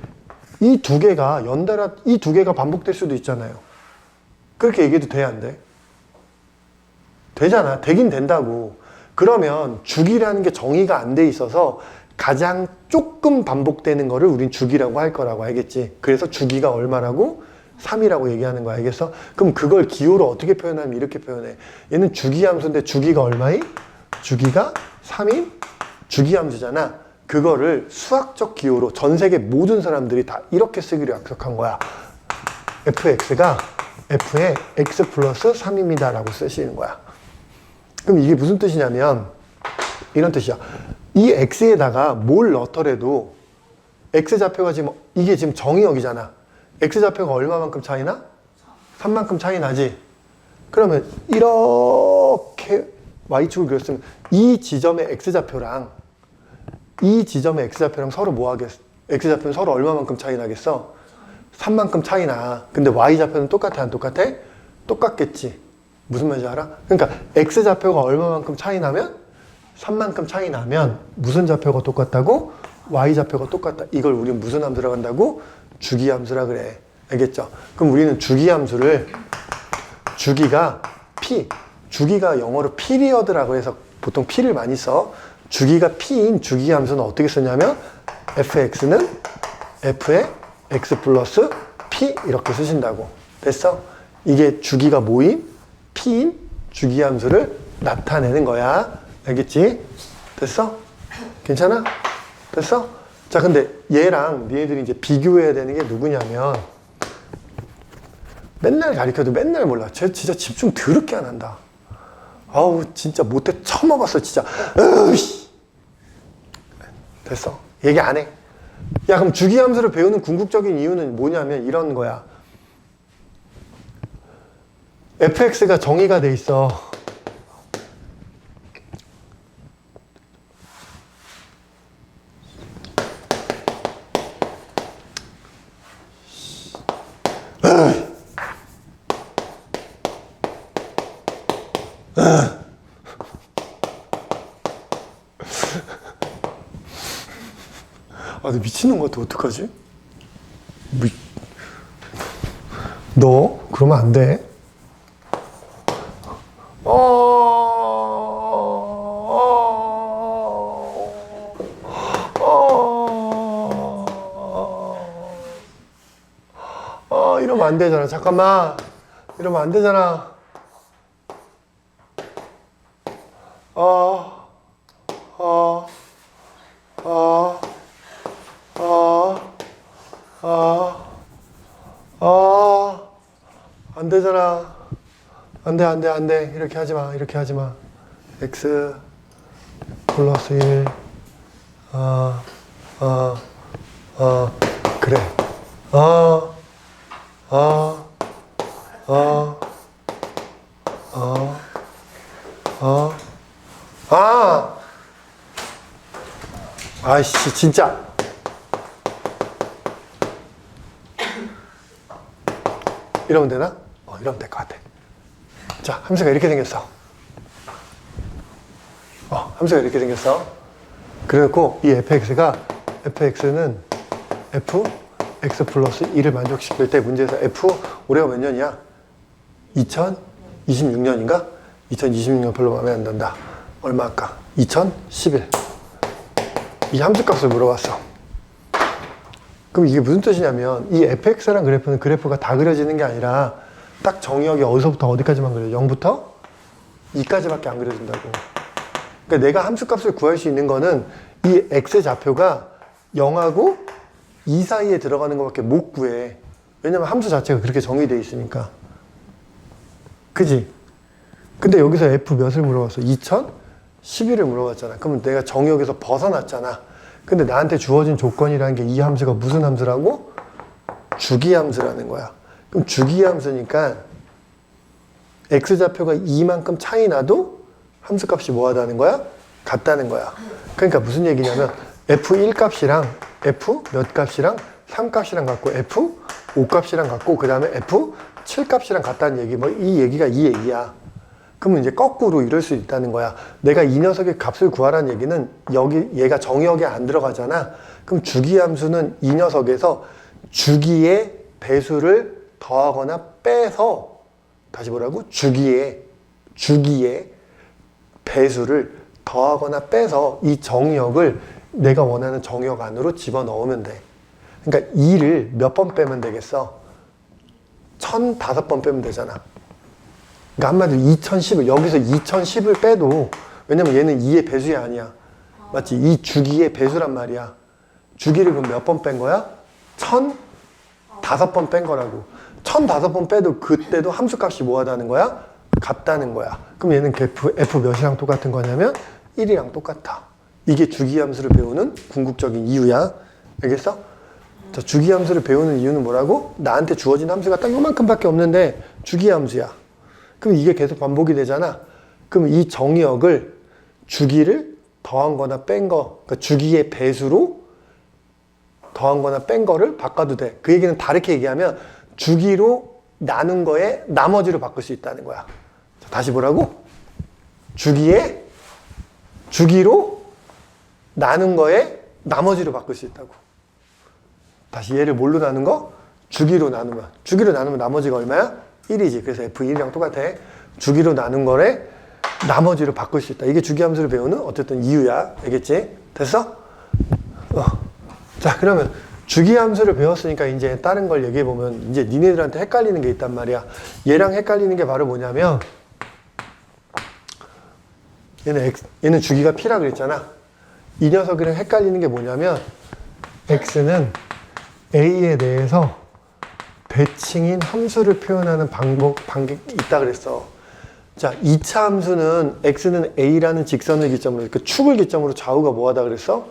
Speaker 1: 이 두 개가 연달아, 이 두 개가 반복될 수도 있잖아요. 그렇게 얘기해도 돼, 안 돼? 되잖아. 되긴 된다고. 그러면 주기라는 게 정의가 안 돼 있어서 가장 조금 반복되는 거를 우린 주기라고 할 거라고, 알겠지? 그래서 주기가 얼마라고? 3이라고 얘기하는 거, 알겠어? 그럼 그걸 기호로 어떻게 표현하면 이렇게 표현해. 얘는 주기함수인데 주기가 얼마이? 주기가 3인 주기함수잖아. 그거를 수학적 기호로 전 세계 모든 사람들이 다 이렇게 쓰기로 약속한 거야. fx가 f의 x 플러스 3입니다 라고 쓰시는 거야. 그럼 이게 무슨 뜻이냐면 이런 뜻이야. 이 x에다가 뭘 넣더라도 x좌표가 지금 이게 지금 정의역이잖아. x좌표가 얼마만큼 차이나? 3만큼 차이 나지. 그러면 이렇게 y축을 그렸으면 이 지점의 x좌표랑 이 지점의 x좌표랑 서로 뭐 하겠어? x좌표는 서로 얼마만큼 차이 나겠어? 3만큼 차이 나. 근데 y좌표는 똑같아, 안 똑같아? 똑같겠지. 무슨 말인지 알아? 그러니까 x좌표가 얼마만큼 차이 나면? 3만큼 차이 나면 무슨 좌표가 똑같다고? y좌표가 똑같다. 이걸 우리는 무슨 함수라고 한다고? 주기함수라 그래. 알겠죠? 그럼 우리는 주기함수를 주기가 p, 주기가 영어로 피리어드라고 해서 보통 p를 많이 써. 주기가 p인 주기함수는 어떻게 쓰냐면 fx는 f의 x 플러스 p 이렇게 쓰신다고. 됐어? 이게 주기가 뭐인? p인 주기함수를 나타내는 거야. 알겠지? 됐어? 괜찮아? 됐어? 자, 근데 얘랑 니네들이 이제 비교해야 되는 게 누구냐면 맨날 가르쳐도 맨날 몰라. 쟤 진짜 집중 더럽게 안 한다. 아우 진짜 못해 처먹었어 진짜. 으이씨. 됐어. 얘기 안 해. 야, 그럼 주기함수를 배우는 궁극적인 이유는 뭐냐면 이런 거야. fx가 정의가 돼 있어. 아, 너 미친놈 같아. 어떡하지? 너? 그러면 안 돼. 이러면 안 되잖아. 잠깐만. 이러면 안 되잖아. 안 되잖아. 안 돼. 이렇게 하지 마. 이렇게 하지 마. x 플러스 1. 그래. 아이씨, 진짜. 이러면 되나? 이러면 될 것 같아. 자, 함수가 이렇게 생겼어. 함수가 이렇게 생겼어. 그래갖고 이 fx는 x 플러스 2를 만족시킬 때 문제에서 f 올해가 몇 년이야? 2026년인가? 2026년 별로 마음에 안 든다. 얼마 아까? 2011. 이 함수값을 물어봤어. 그럼 이게 무슨 뜻이냐면 이 fx랑 그래프는 그래프가 다 그려지는 게 아니라 딱 정의역이 어디서부터 어디까지만 그려져. 0부터 2까지밖에 안 그려진다고. 그러니까 내가 함수값을 구할 수 있는 거는 이 x 좌표가 0하고 2 사이에 들어가는 것밖에 못 구해. 왜냐면 함수 자체가 그렇게 정의되어 있으니까. 그지? 근데 여기서 f 몇을 물어봤어? 2011을 물어봤잖아. 그러면 내가 정의역에서 벗어났잖아. 근데 나한테 주어진 조건이라는 게 이 함수가 무슨 함수라고? 주기함수라는 거야. 그럼 주기함수니까 x좌표가 2만큼 차이 나도 함수값이 뭐하다는 거야? 같다는 거야. 그러니까 무슨 얘기냐면 f1 값이랑 f 몇 값이랑 3 값이랑 같고 f 5 값이랑 같고 그 다음에 f 7 값이랑 같다는 얘기. 뭐 이 얘기가 이 얘기야. 그러면 이제 거꾸로 이럴 수 있다는 거야. 내가 이 녀석의 값을 구하라는 얘기는 여기 얘가 정의역에 안 들어가잖아. 그럼 주기함수는 이 녀석에서 주기의 배수를 더하거나 빼서 다시 뭐라고? 주기의 배수를 더하거나 빼서 이 정의역을 내가 원하는 정의역 안으로 집어넣으면 돼. 그러니까 2를 몇 번 빼면 되겠어? 1005번 빼면 되잖아. 그러니까 한마디로 2010을 여기서 2010을 빼도 왜냐면 얘는 2의 배수이 아니야. 맞지? 이 주기의 배수란 말이야. 주기를 그럼 몇 번 뺀 거야? 1005번 뺀 거라고. 1005번 빼도 그때도 함수값이 뭐하다는 거야? 같다는 거야. 그럼 얘는 f 몇이랑 똑같은 거냐면 1이랑 똑같아. 이게 주기함수를 배우는 궁극적인 이유야. 알겠어? 자, 주기함수를 배우는 이유는 뭐라고? 나한테 주어진 함수가 딱 요만큼밖에 없는데 주기함수야. 그럼 이게 계속 반복이 되잖아. 그럼 이 정의역을 주기를 더한 거나 뺀 거, 그러니까 주기의 배수로 더한 거나 뺀 거를 바꿔도 돼. 그 얘기는 다르게 얘기하면 주기로 나눈 거에 나머지로 바꿀 수 있다는 거야. 자, 다시 뭐라고? 주기로 나눈 거에 나머지로 바꿀 수 있다고. 다시 얘를 뭘로 나눈 거? 주기로 나누면 나머지가 얼마야? 1이지. 그래서 F1이랑 똑같아. 주기로 나눈 거를 나머지로 바꿀 수 있다. 이게 주기함수를 배우는 어쨌든 이유야. 알겠지? 됐어? 자, 그러면 주기함수를 배웠으니까 이제 다른 걸 얘기해보면 이제 니네들한테 헷갈리는 게 있단 말이야. 얘랑 헷갈리는 게 바로 뭐냐면 얘는 주기가 P라 그랬잖아. 이 녀석이랑 헷갈리는 게 뭐냐면 X는 A에 대해서 대칭인 함수를 표현하는 방법이 있다 그랬어. 자, 2차 함수는 X는 A라는 직선을 기점으로, 그 축을 기점으로 좌우가 뭐하다 그랬어?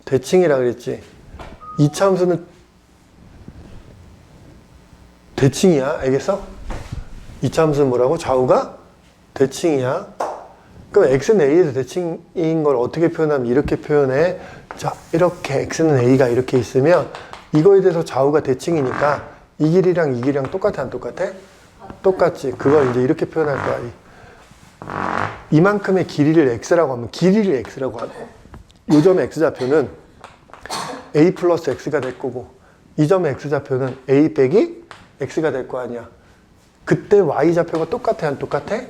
Speaker 1: 대칭이라 그랬지. 2차 함수는 대칭이야. 알겠어? 2차 함수는 뭐라고? 좌우가 대칭이야. 그럼 X는 A에서 대칭인 걸 어떻게 표현하면 이렇게 표현해. 자, 이렇게 X는 A가 이렇게 있으면 이거에 대해서 좌우가 대칭이니까 이 길이랑 이 길이랑 똑같아, 안 똑같아? 똑같지. 그걸 이제 이렇게 표현할 거야. 이만큼의 길이를 X라고 하면 길이를 X라고 하고 이 점의 X좌표는 A 플러스 X가 될 거고 이 점의 X좌표는 A 빼기 X가 될 거 아니야. 그때 Y좌표가 똑같아, 안 똑같아?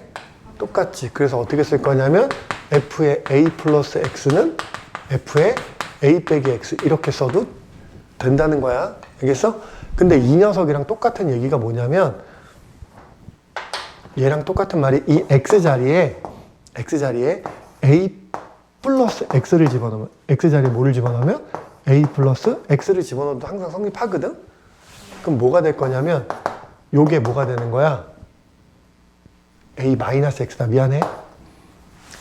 Speaker 1: 똑같지. 그래서 어떻게 쓸 거냐면 F의 A 플러스 X는 F의 A 빼기 X 이렇게 써도 된다는 거야. 알겠어? 근데 이 녀석이랑 똑같은 얘기가 뭐냐면 얘랑 똑같은 말이 이 X자리에 A 플러스 X를 집어넣으면 X자리에 뭐를 집어넣으면 A 플러스 X를 집어넣어도 항상 성립하거든? 그럼 뭐가 될 거냐면 요게 뭐가 되는 거야? A 마이너스 X다. 미안해.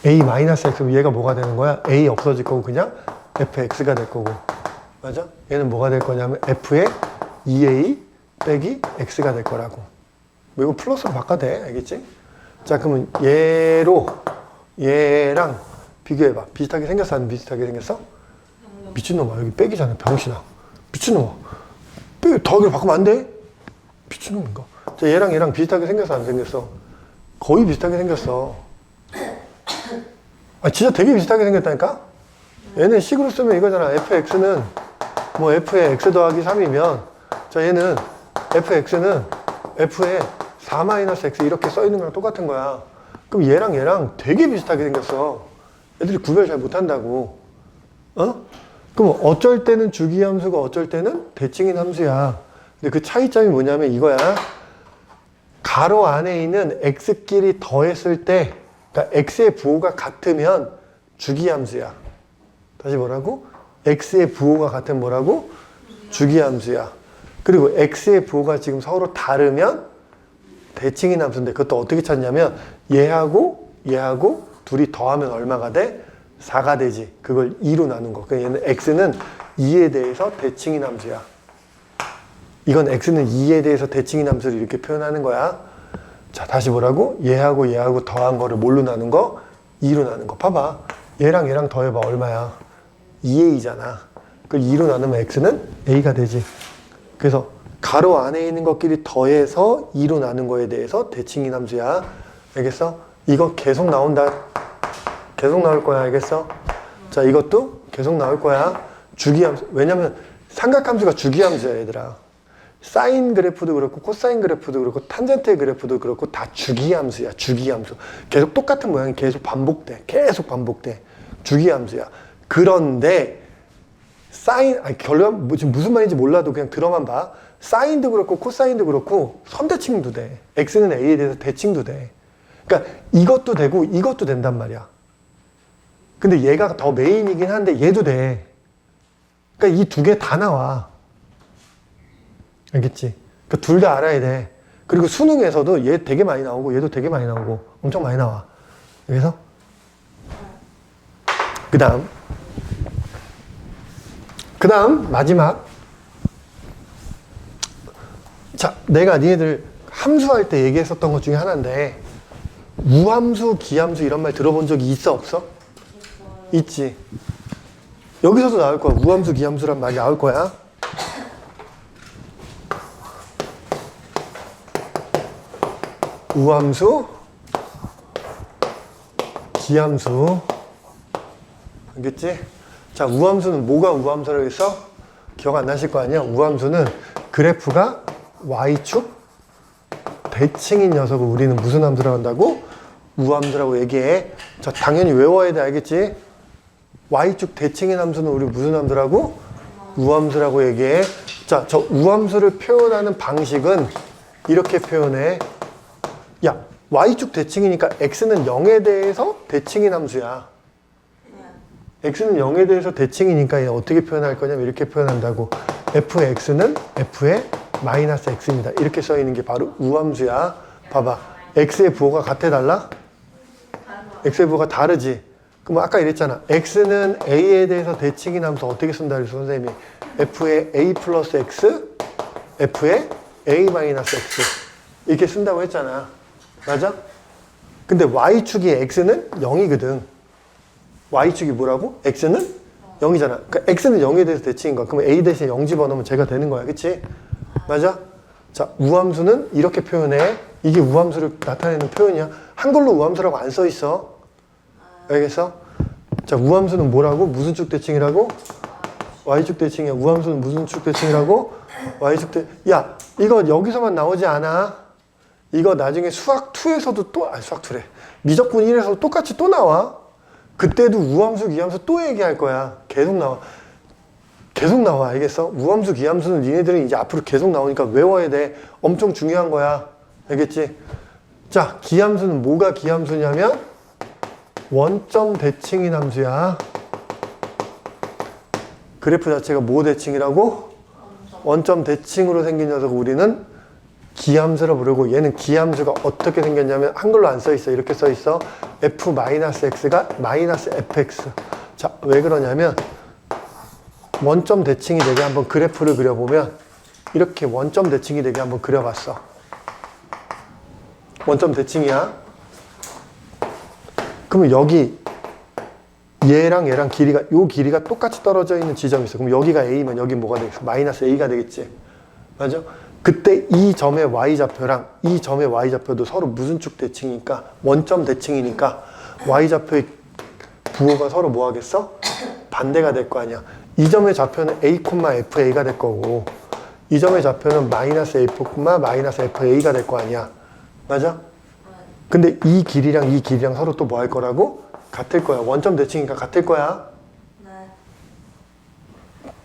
Speaker 1: A 마이너스 X면 얘가 뭐가 되는 거야? A 없어질 거고 그냥 FX가 될 거고. 맞아? 얘는 뭐가 될 거냐면 F의 2A 빼기 X가 될 거라고. 뭐 이거 플러스로 바꿔도 돼. 알겠지? 자, 그러면 얘랑 비교해봐. 비슷하게 생겼어? 안 비슷하게 생겼어? 미친놈아. 여기 빼기잖아. 병신아. 미친놈아. 더하기로 바꾸면 안 돼? 미친놈인가? 자, 얘랑 비슷하게 생겼어? 안 생겼어? 거의 비슷하게 생겼어. 아, 진짜 되게 비슷하게 생겼다니까? 얘는 식으로 쓰면 이거잖아. fx는 뭐 f의 x 더하기 3이면 자, 얘는 fx는 f의 4-x 이렇게 써있는 거랑 똑같은 거야. 그럼 얘랑 되게 비슷하게 생겼어. 애들이 구별 잘 못한다고. 그럼 어쩔 때는 주기함수가 어쩔 때는 대칭인 함수야. 근데 그 차이점이 뭐냐면 이거야. 가로 안에 있는 x끼리 더했을 때 그러니까 x의 부호가 같으면 주기함수야. 다시 뭐라고? x의 부호가 같으면 뭐라고? 주기함수야. 그리고 x의 부호가 지금 서로 다르면 대칭인 함수인데 그것도 어떻게 찾냐면 얘하고 둘이 더하면 얼마가 돼? 4가 되지. 그걸 2로 나눈 거. 그러니까 얘는 x는 2에 대해서 대칭인 함수야. 이건 x는 2에 대해서 대칭인 함수를 이렇게 표현하는 거야. 자, 다시 뭐라고? 얘하고 더한 거를 뭘로 나눈 거? 2로 나눈 거. 봐봐. 얘랑 얘랑 더해봐. 얼마야? 2a잖아. 그 2로 나누면 x는 a가 되지. 그래서 가로 안에 있는 것끼리 더해서 2로 나눈 거에 대해서 대칭인 함수야. 알겠어? 이거 계속 나온다. 계속 나올 거야. 알겠어? 자, 이것도 계속 나올 거야. 주기함수. 왜냐면 삼각함수가 주기함수야, 얘들아. 사인 그래프도 그렇고 코사인 그래프도 그렇고 탄젠트 그래프도 그렇고 다 주기함수야. 주기함수. 계속 똑같은 모양이 계속 반복돼. 계속 반복돼. 주기함수야. 그런데 사인, 아니 결론 지금 무슨 말인지 몰라도 그냥 들어만 봐. 사인도 그렇고 코사인도 그렇고 선대칭도 돼. x는 a에 대해서 대칭도 돼. 그러니까 이것도 되고 이것도 된단 말이야. 근데 얘가 더 메인이긴 한데 얘도 돼. 그러니까 이 두 개 다 나와. 알겠지? 그러니까 둘 다 알아야 돼. 그리고 수능에서도 얘 되게 많이 나오고 얘도 되게 많이 나오고 엄청 많이 나와. 그래서 그 다음 마지막. 자, 내가 니네들 함수할 때 얘기했었던 것 중에 하나인데 우함수, 기함수 이런 말 들어본 적이 있어 없어? 있지. 여기서도 나올 거야. 우함수, 기함수란 말이 나올 거야. 우함수, 기함수. 알겠지? 자, 우함수는 뭐가 우함수라고 했어? 기억 안 나실 거 아니야? 우함수는 그래프가 y축 대칭인 녀석을 우리는 무슨 함수라고 한다고? 우함수라고 얘기해. 자, 당연히 외워야 돼. 알겠지? y축 대칭인 함수는 우리 무슨 함수라고? 우함수라고 얘기해. 자, 저 우함수를 표현하는 방식은 이렇게 표현해. 야, y축 대칭이니까 x는 0에 대해서 대칭인 함수야. x는 0에 대해서 대칭이니까 얘 어떻게 표현할 거냐면 이렇게 표현한다고. fx는 f의 마이너스 x입니다. 이렇게 써 있는 게 바로 우함수야. 봐봐. x의 부호가 같아 달라? x의 부호가 다르지. 그럼 아까 이랬잖아. x는 a에 대해서 대칭인 함수 어떻게 쓴다 그랬어 선생님이. f의 a 플러스 x, f의 a 마이너스 x 이렇게 쓴다고 했잖아. 맞아? 근데 y축이 x는 0이거든. y축이 뭐라고? x는 0이잖아. 그러니까 x는 0에 대해서 대칭인 거야. 그럼 a 대신 0 집어넣으면 제가 되는 거야. 그치? 맞아? 자, 우함수는 이렇게 표현해. 이게 우함수를 나타내는 표현이야. 한글로 우함수라고 안 써 있어. 알겠어? 자, 우함수는 뭐라고? 무슨 축 대칭이라고? y축 대칭이야. 우함수는 무슨 축 대칭이라고? y축 대. 야, 이거 여기서만 나오지 않아. 이거 나중에 수학 2에서도 또, 아니 수학 2래. 미적분 1에서도 똑같이 또 나와. 그때도 우함수, 기함수 또 얘기할 거야. 계속 나와. 계속 나와. 알겠어? 우함수, 기함수는 니네들은 이제 앞으로 계속 나오니까 외워야 돼. 엄청 중요한 거야. 알겠지? 자, 기함수는 뭐가 기함수냐면 원점 대칭인 함수야. 그래프 자체가 뭐 대칭이라고? 원점 대칭으로 생긴 녀석 우리는 기함수라 부르고 얘는 기함수가 어떻게 생겼냐면 한글로 안 써 있어. 이렇게 써 있어. f-x가 마이너스 fx. 자, 왜 그러냐면 원점 대칭이 되게 한번 그래프를 그려보면 이렇게 원점 대칭이 되게 한번 그려봤어. 원점 대칭이야. 그러면 여기 얘랑 얘랑 길이가 요 길이가 똑같이 떨어져 있는 지점이 있어. 그럼 여기가 a면 여기 뭐가 되겠어? 마이너스 a가 되겠지. 맞아? 그때 이 점의 y좌표랑 이 점의 y좌표도 서로 무슨 축 대칭이니까 원점 대칭이니까 y좌표의 부호가 서로 뭐 하겠어? 반대가 될 거 아니야. 이 점의 좌표는 a, fa가 될 거고 이 점의 좌표는 마이너스 a, 마이너스 fa가 될 거 아니야. 맞아? 근데 이 길이랑 서로 또 뭐 할 거라고? 같을 거야. 원점 대칭이니까 같을 거야.
Speaker 3: 네.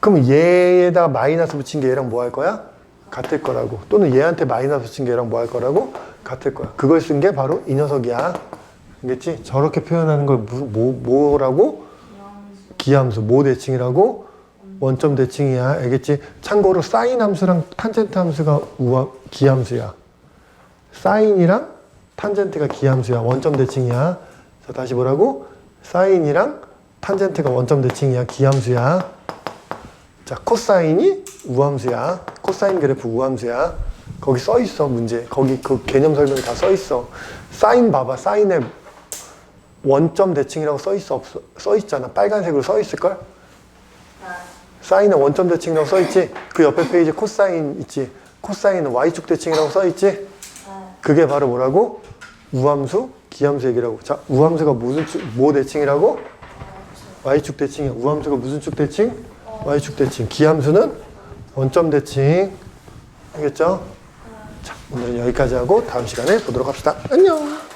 Speaker 1: 그럼 얘에다 마이너스 붙인 게 얘랑 뭐 할 거야? 같을 거라고. 또는 얘한테 마이너스 붙인 게 얘랑 뭐 할 거라고? 같을 거야. 그걸 쓴 게 바로 이 녀석이야. 알겠지? 저렇게 표현하는 걸 뭐라고? 기함수. 뭐 대칭이라고? 원점 대칭이야. 알겠지? 참고로 사인 함수랑 탄젠트 함수가 기함수야. 사인이랑 탄젠트가 기함수야. 원점 대칭이야. 자, 다시 뭐라고? 사인이랑 탄젠트가 원점 대칭이야. 기함수야. 자, 코사인이 우함수야. 코사인 그래프 우함수야. 거기 써 있어, 문제. 거기 그 개념 설명 다 써 있어. 사인 봐봐. 사인의 원점 대칭이라고 써 있어 없어? 써 있잖아. 빨간색으로 써 있을걸?
Speaker 3: 네.
Speaker 1: 사인은 원점 대칭이라고 써 있지? 그 옆에 페이지 코사인 있지? 코사인은 y축 대칭이라고 써 있지?
Speaker 3: 네.
Speaker 1: 그게 바로 뭐라고? 우함수, 기함수 얘기라고. 자, 우함수가 무슨 축, 뭐 대칭이라고? y축 대칭이야. 우함수가 무슨 축 대칭? y축 대칭. 기함수는 원점 대칭. 알겠죠? 자, 오늘은 여기까지 하고 다음 시간에 보도록 합시다. 안녕!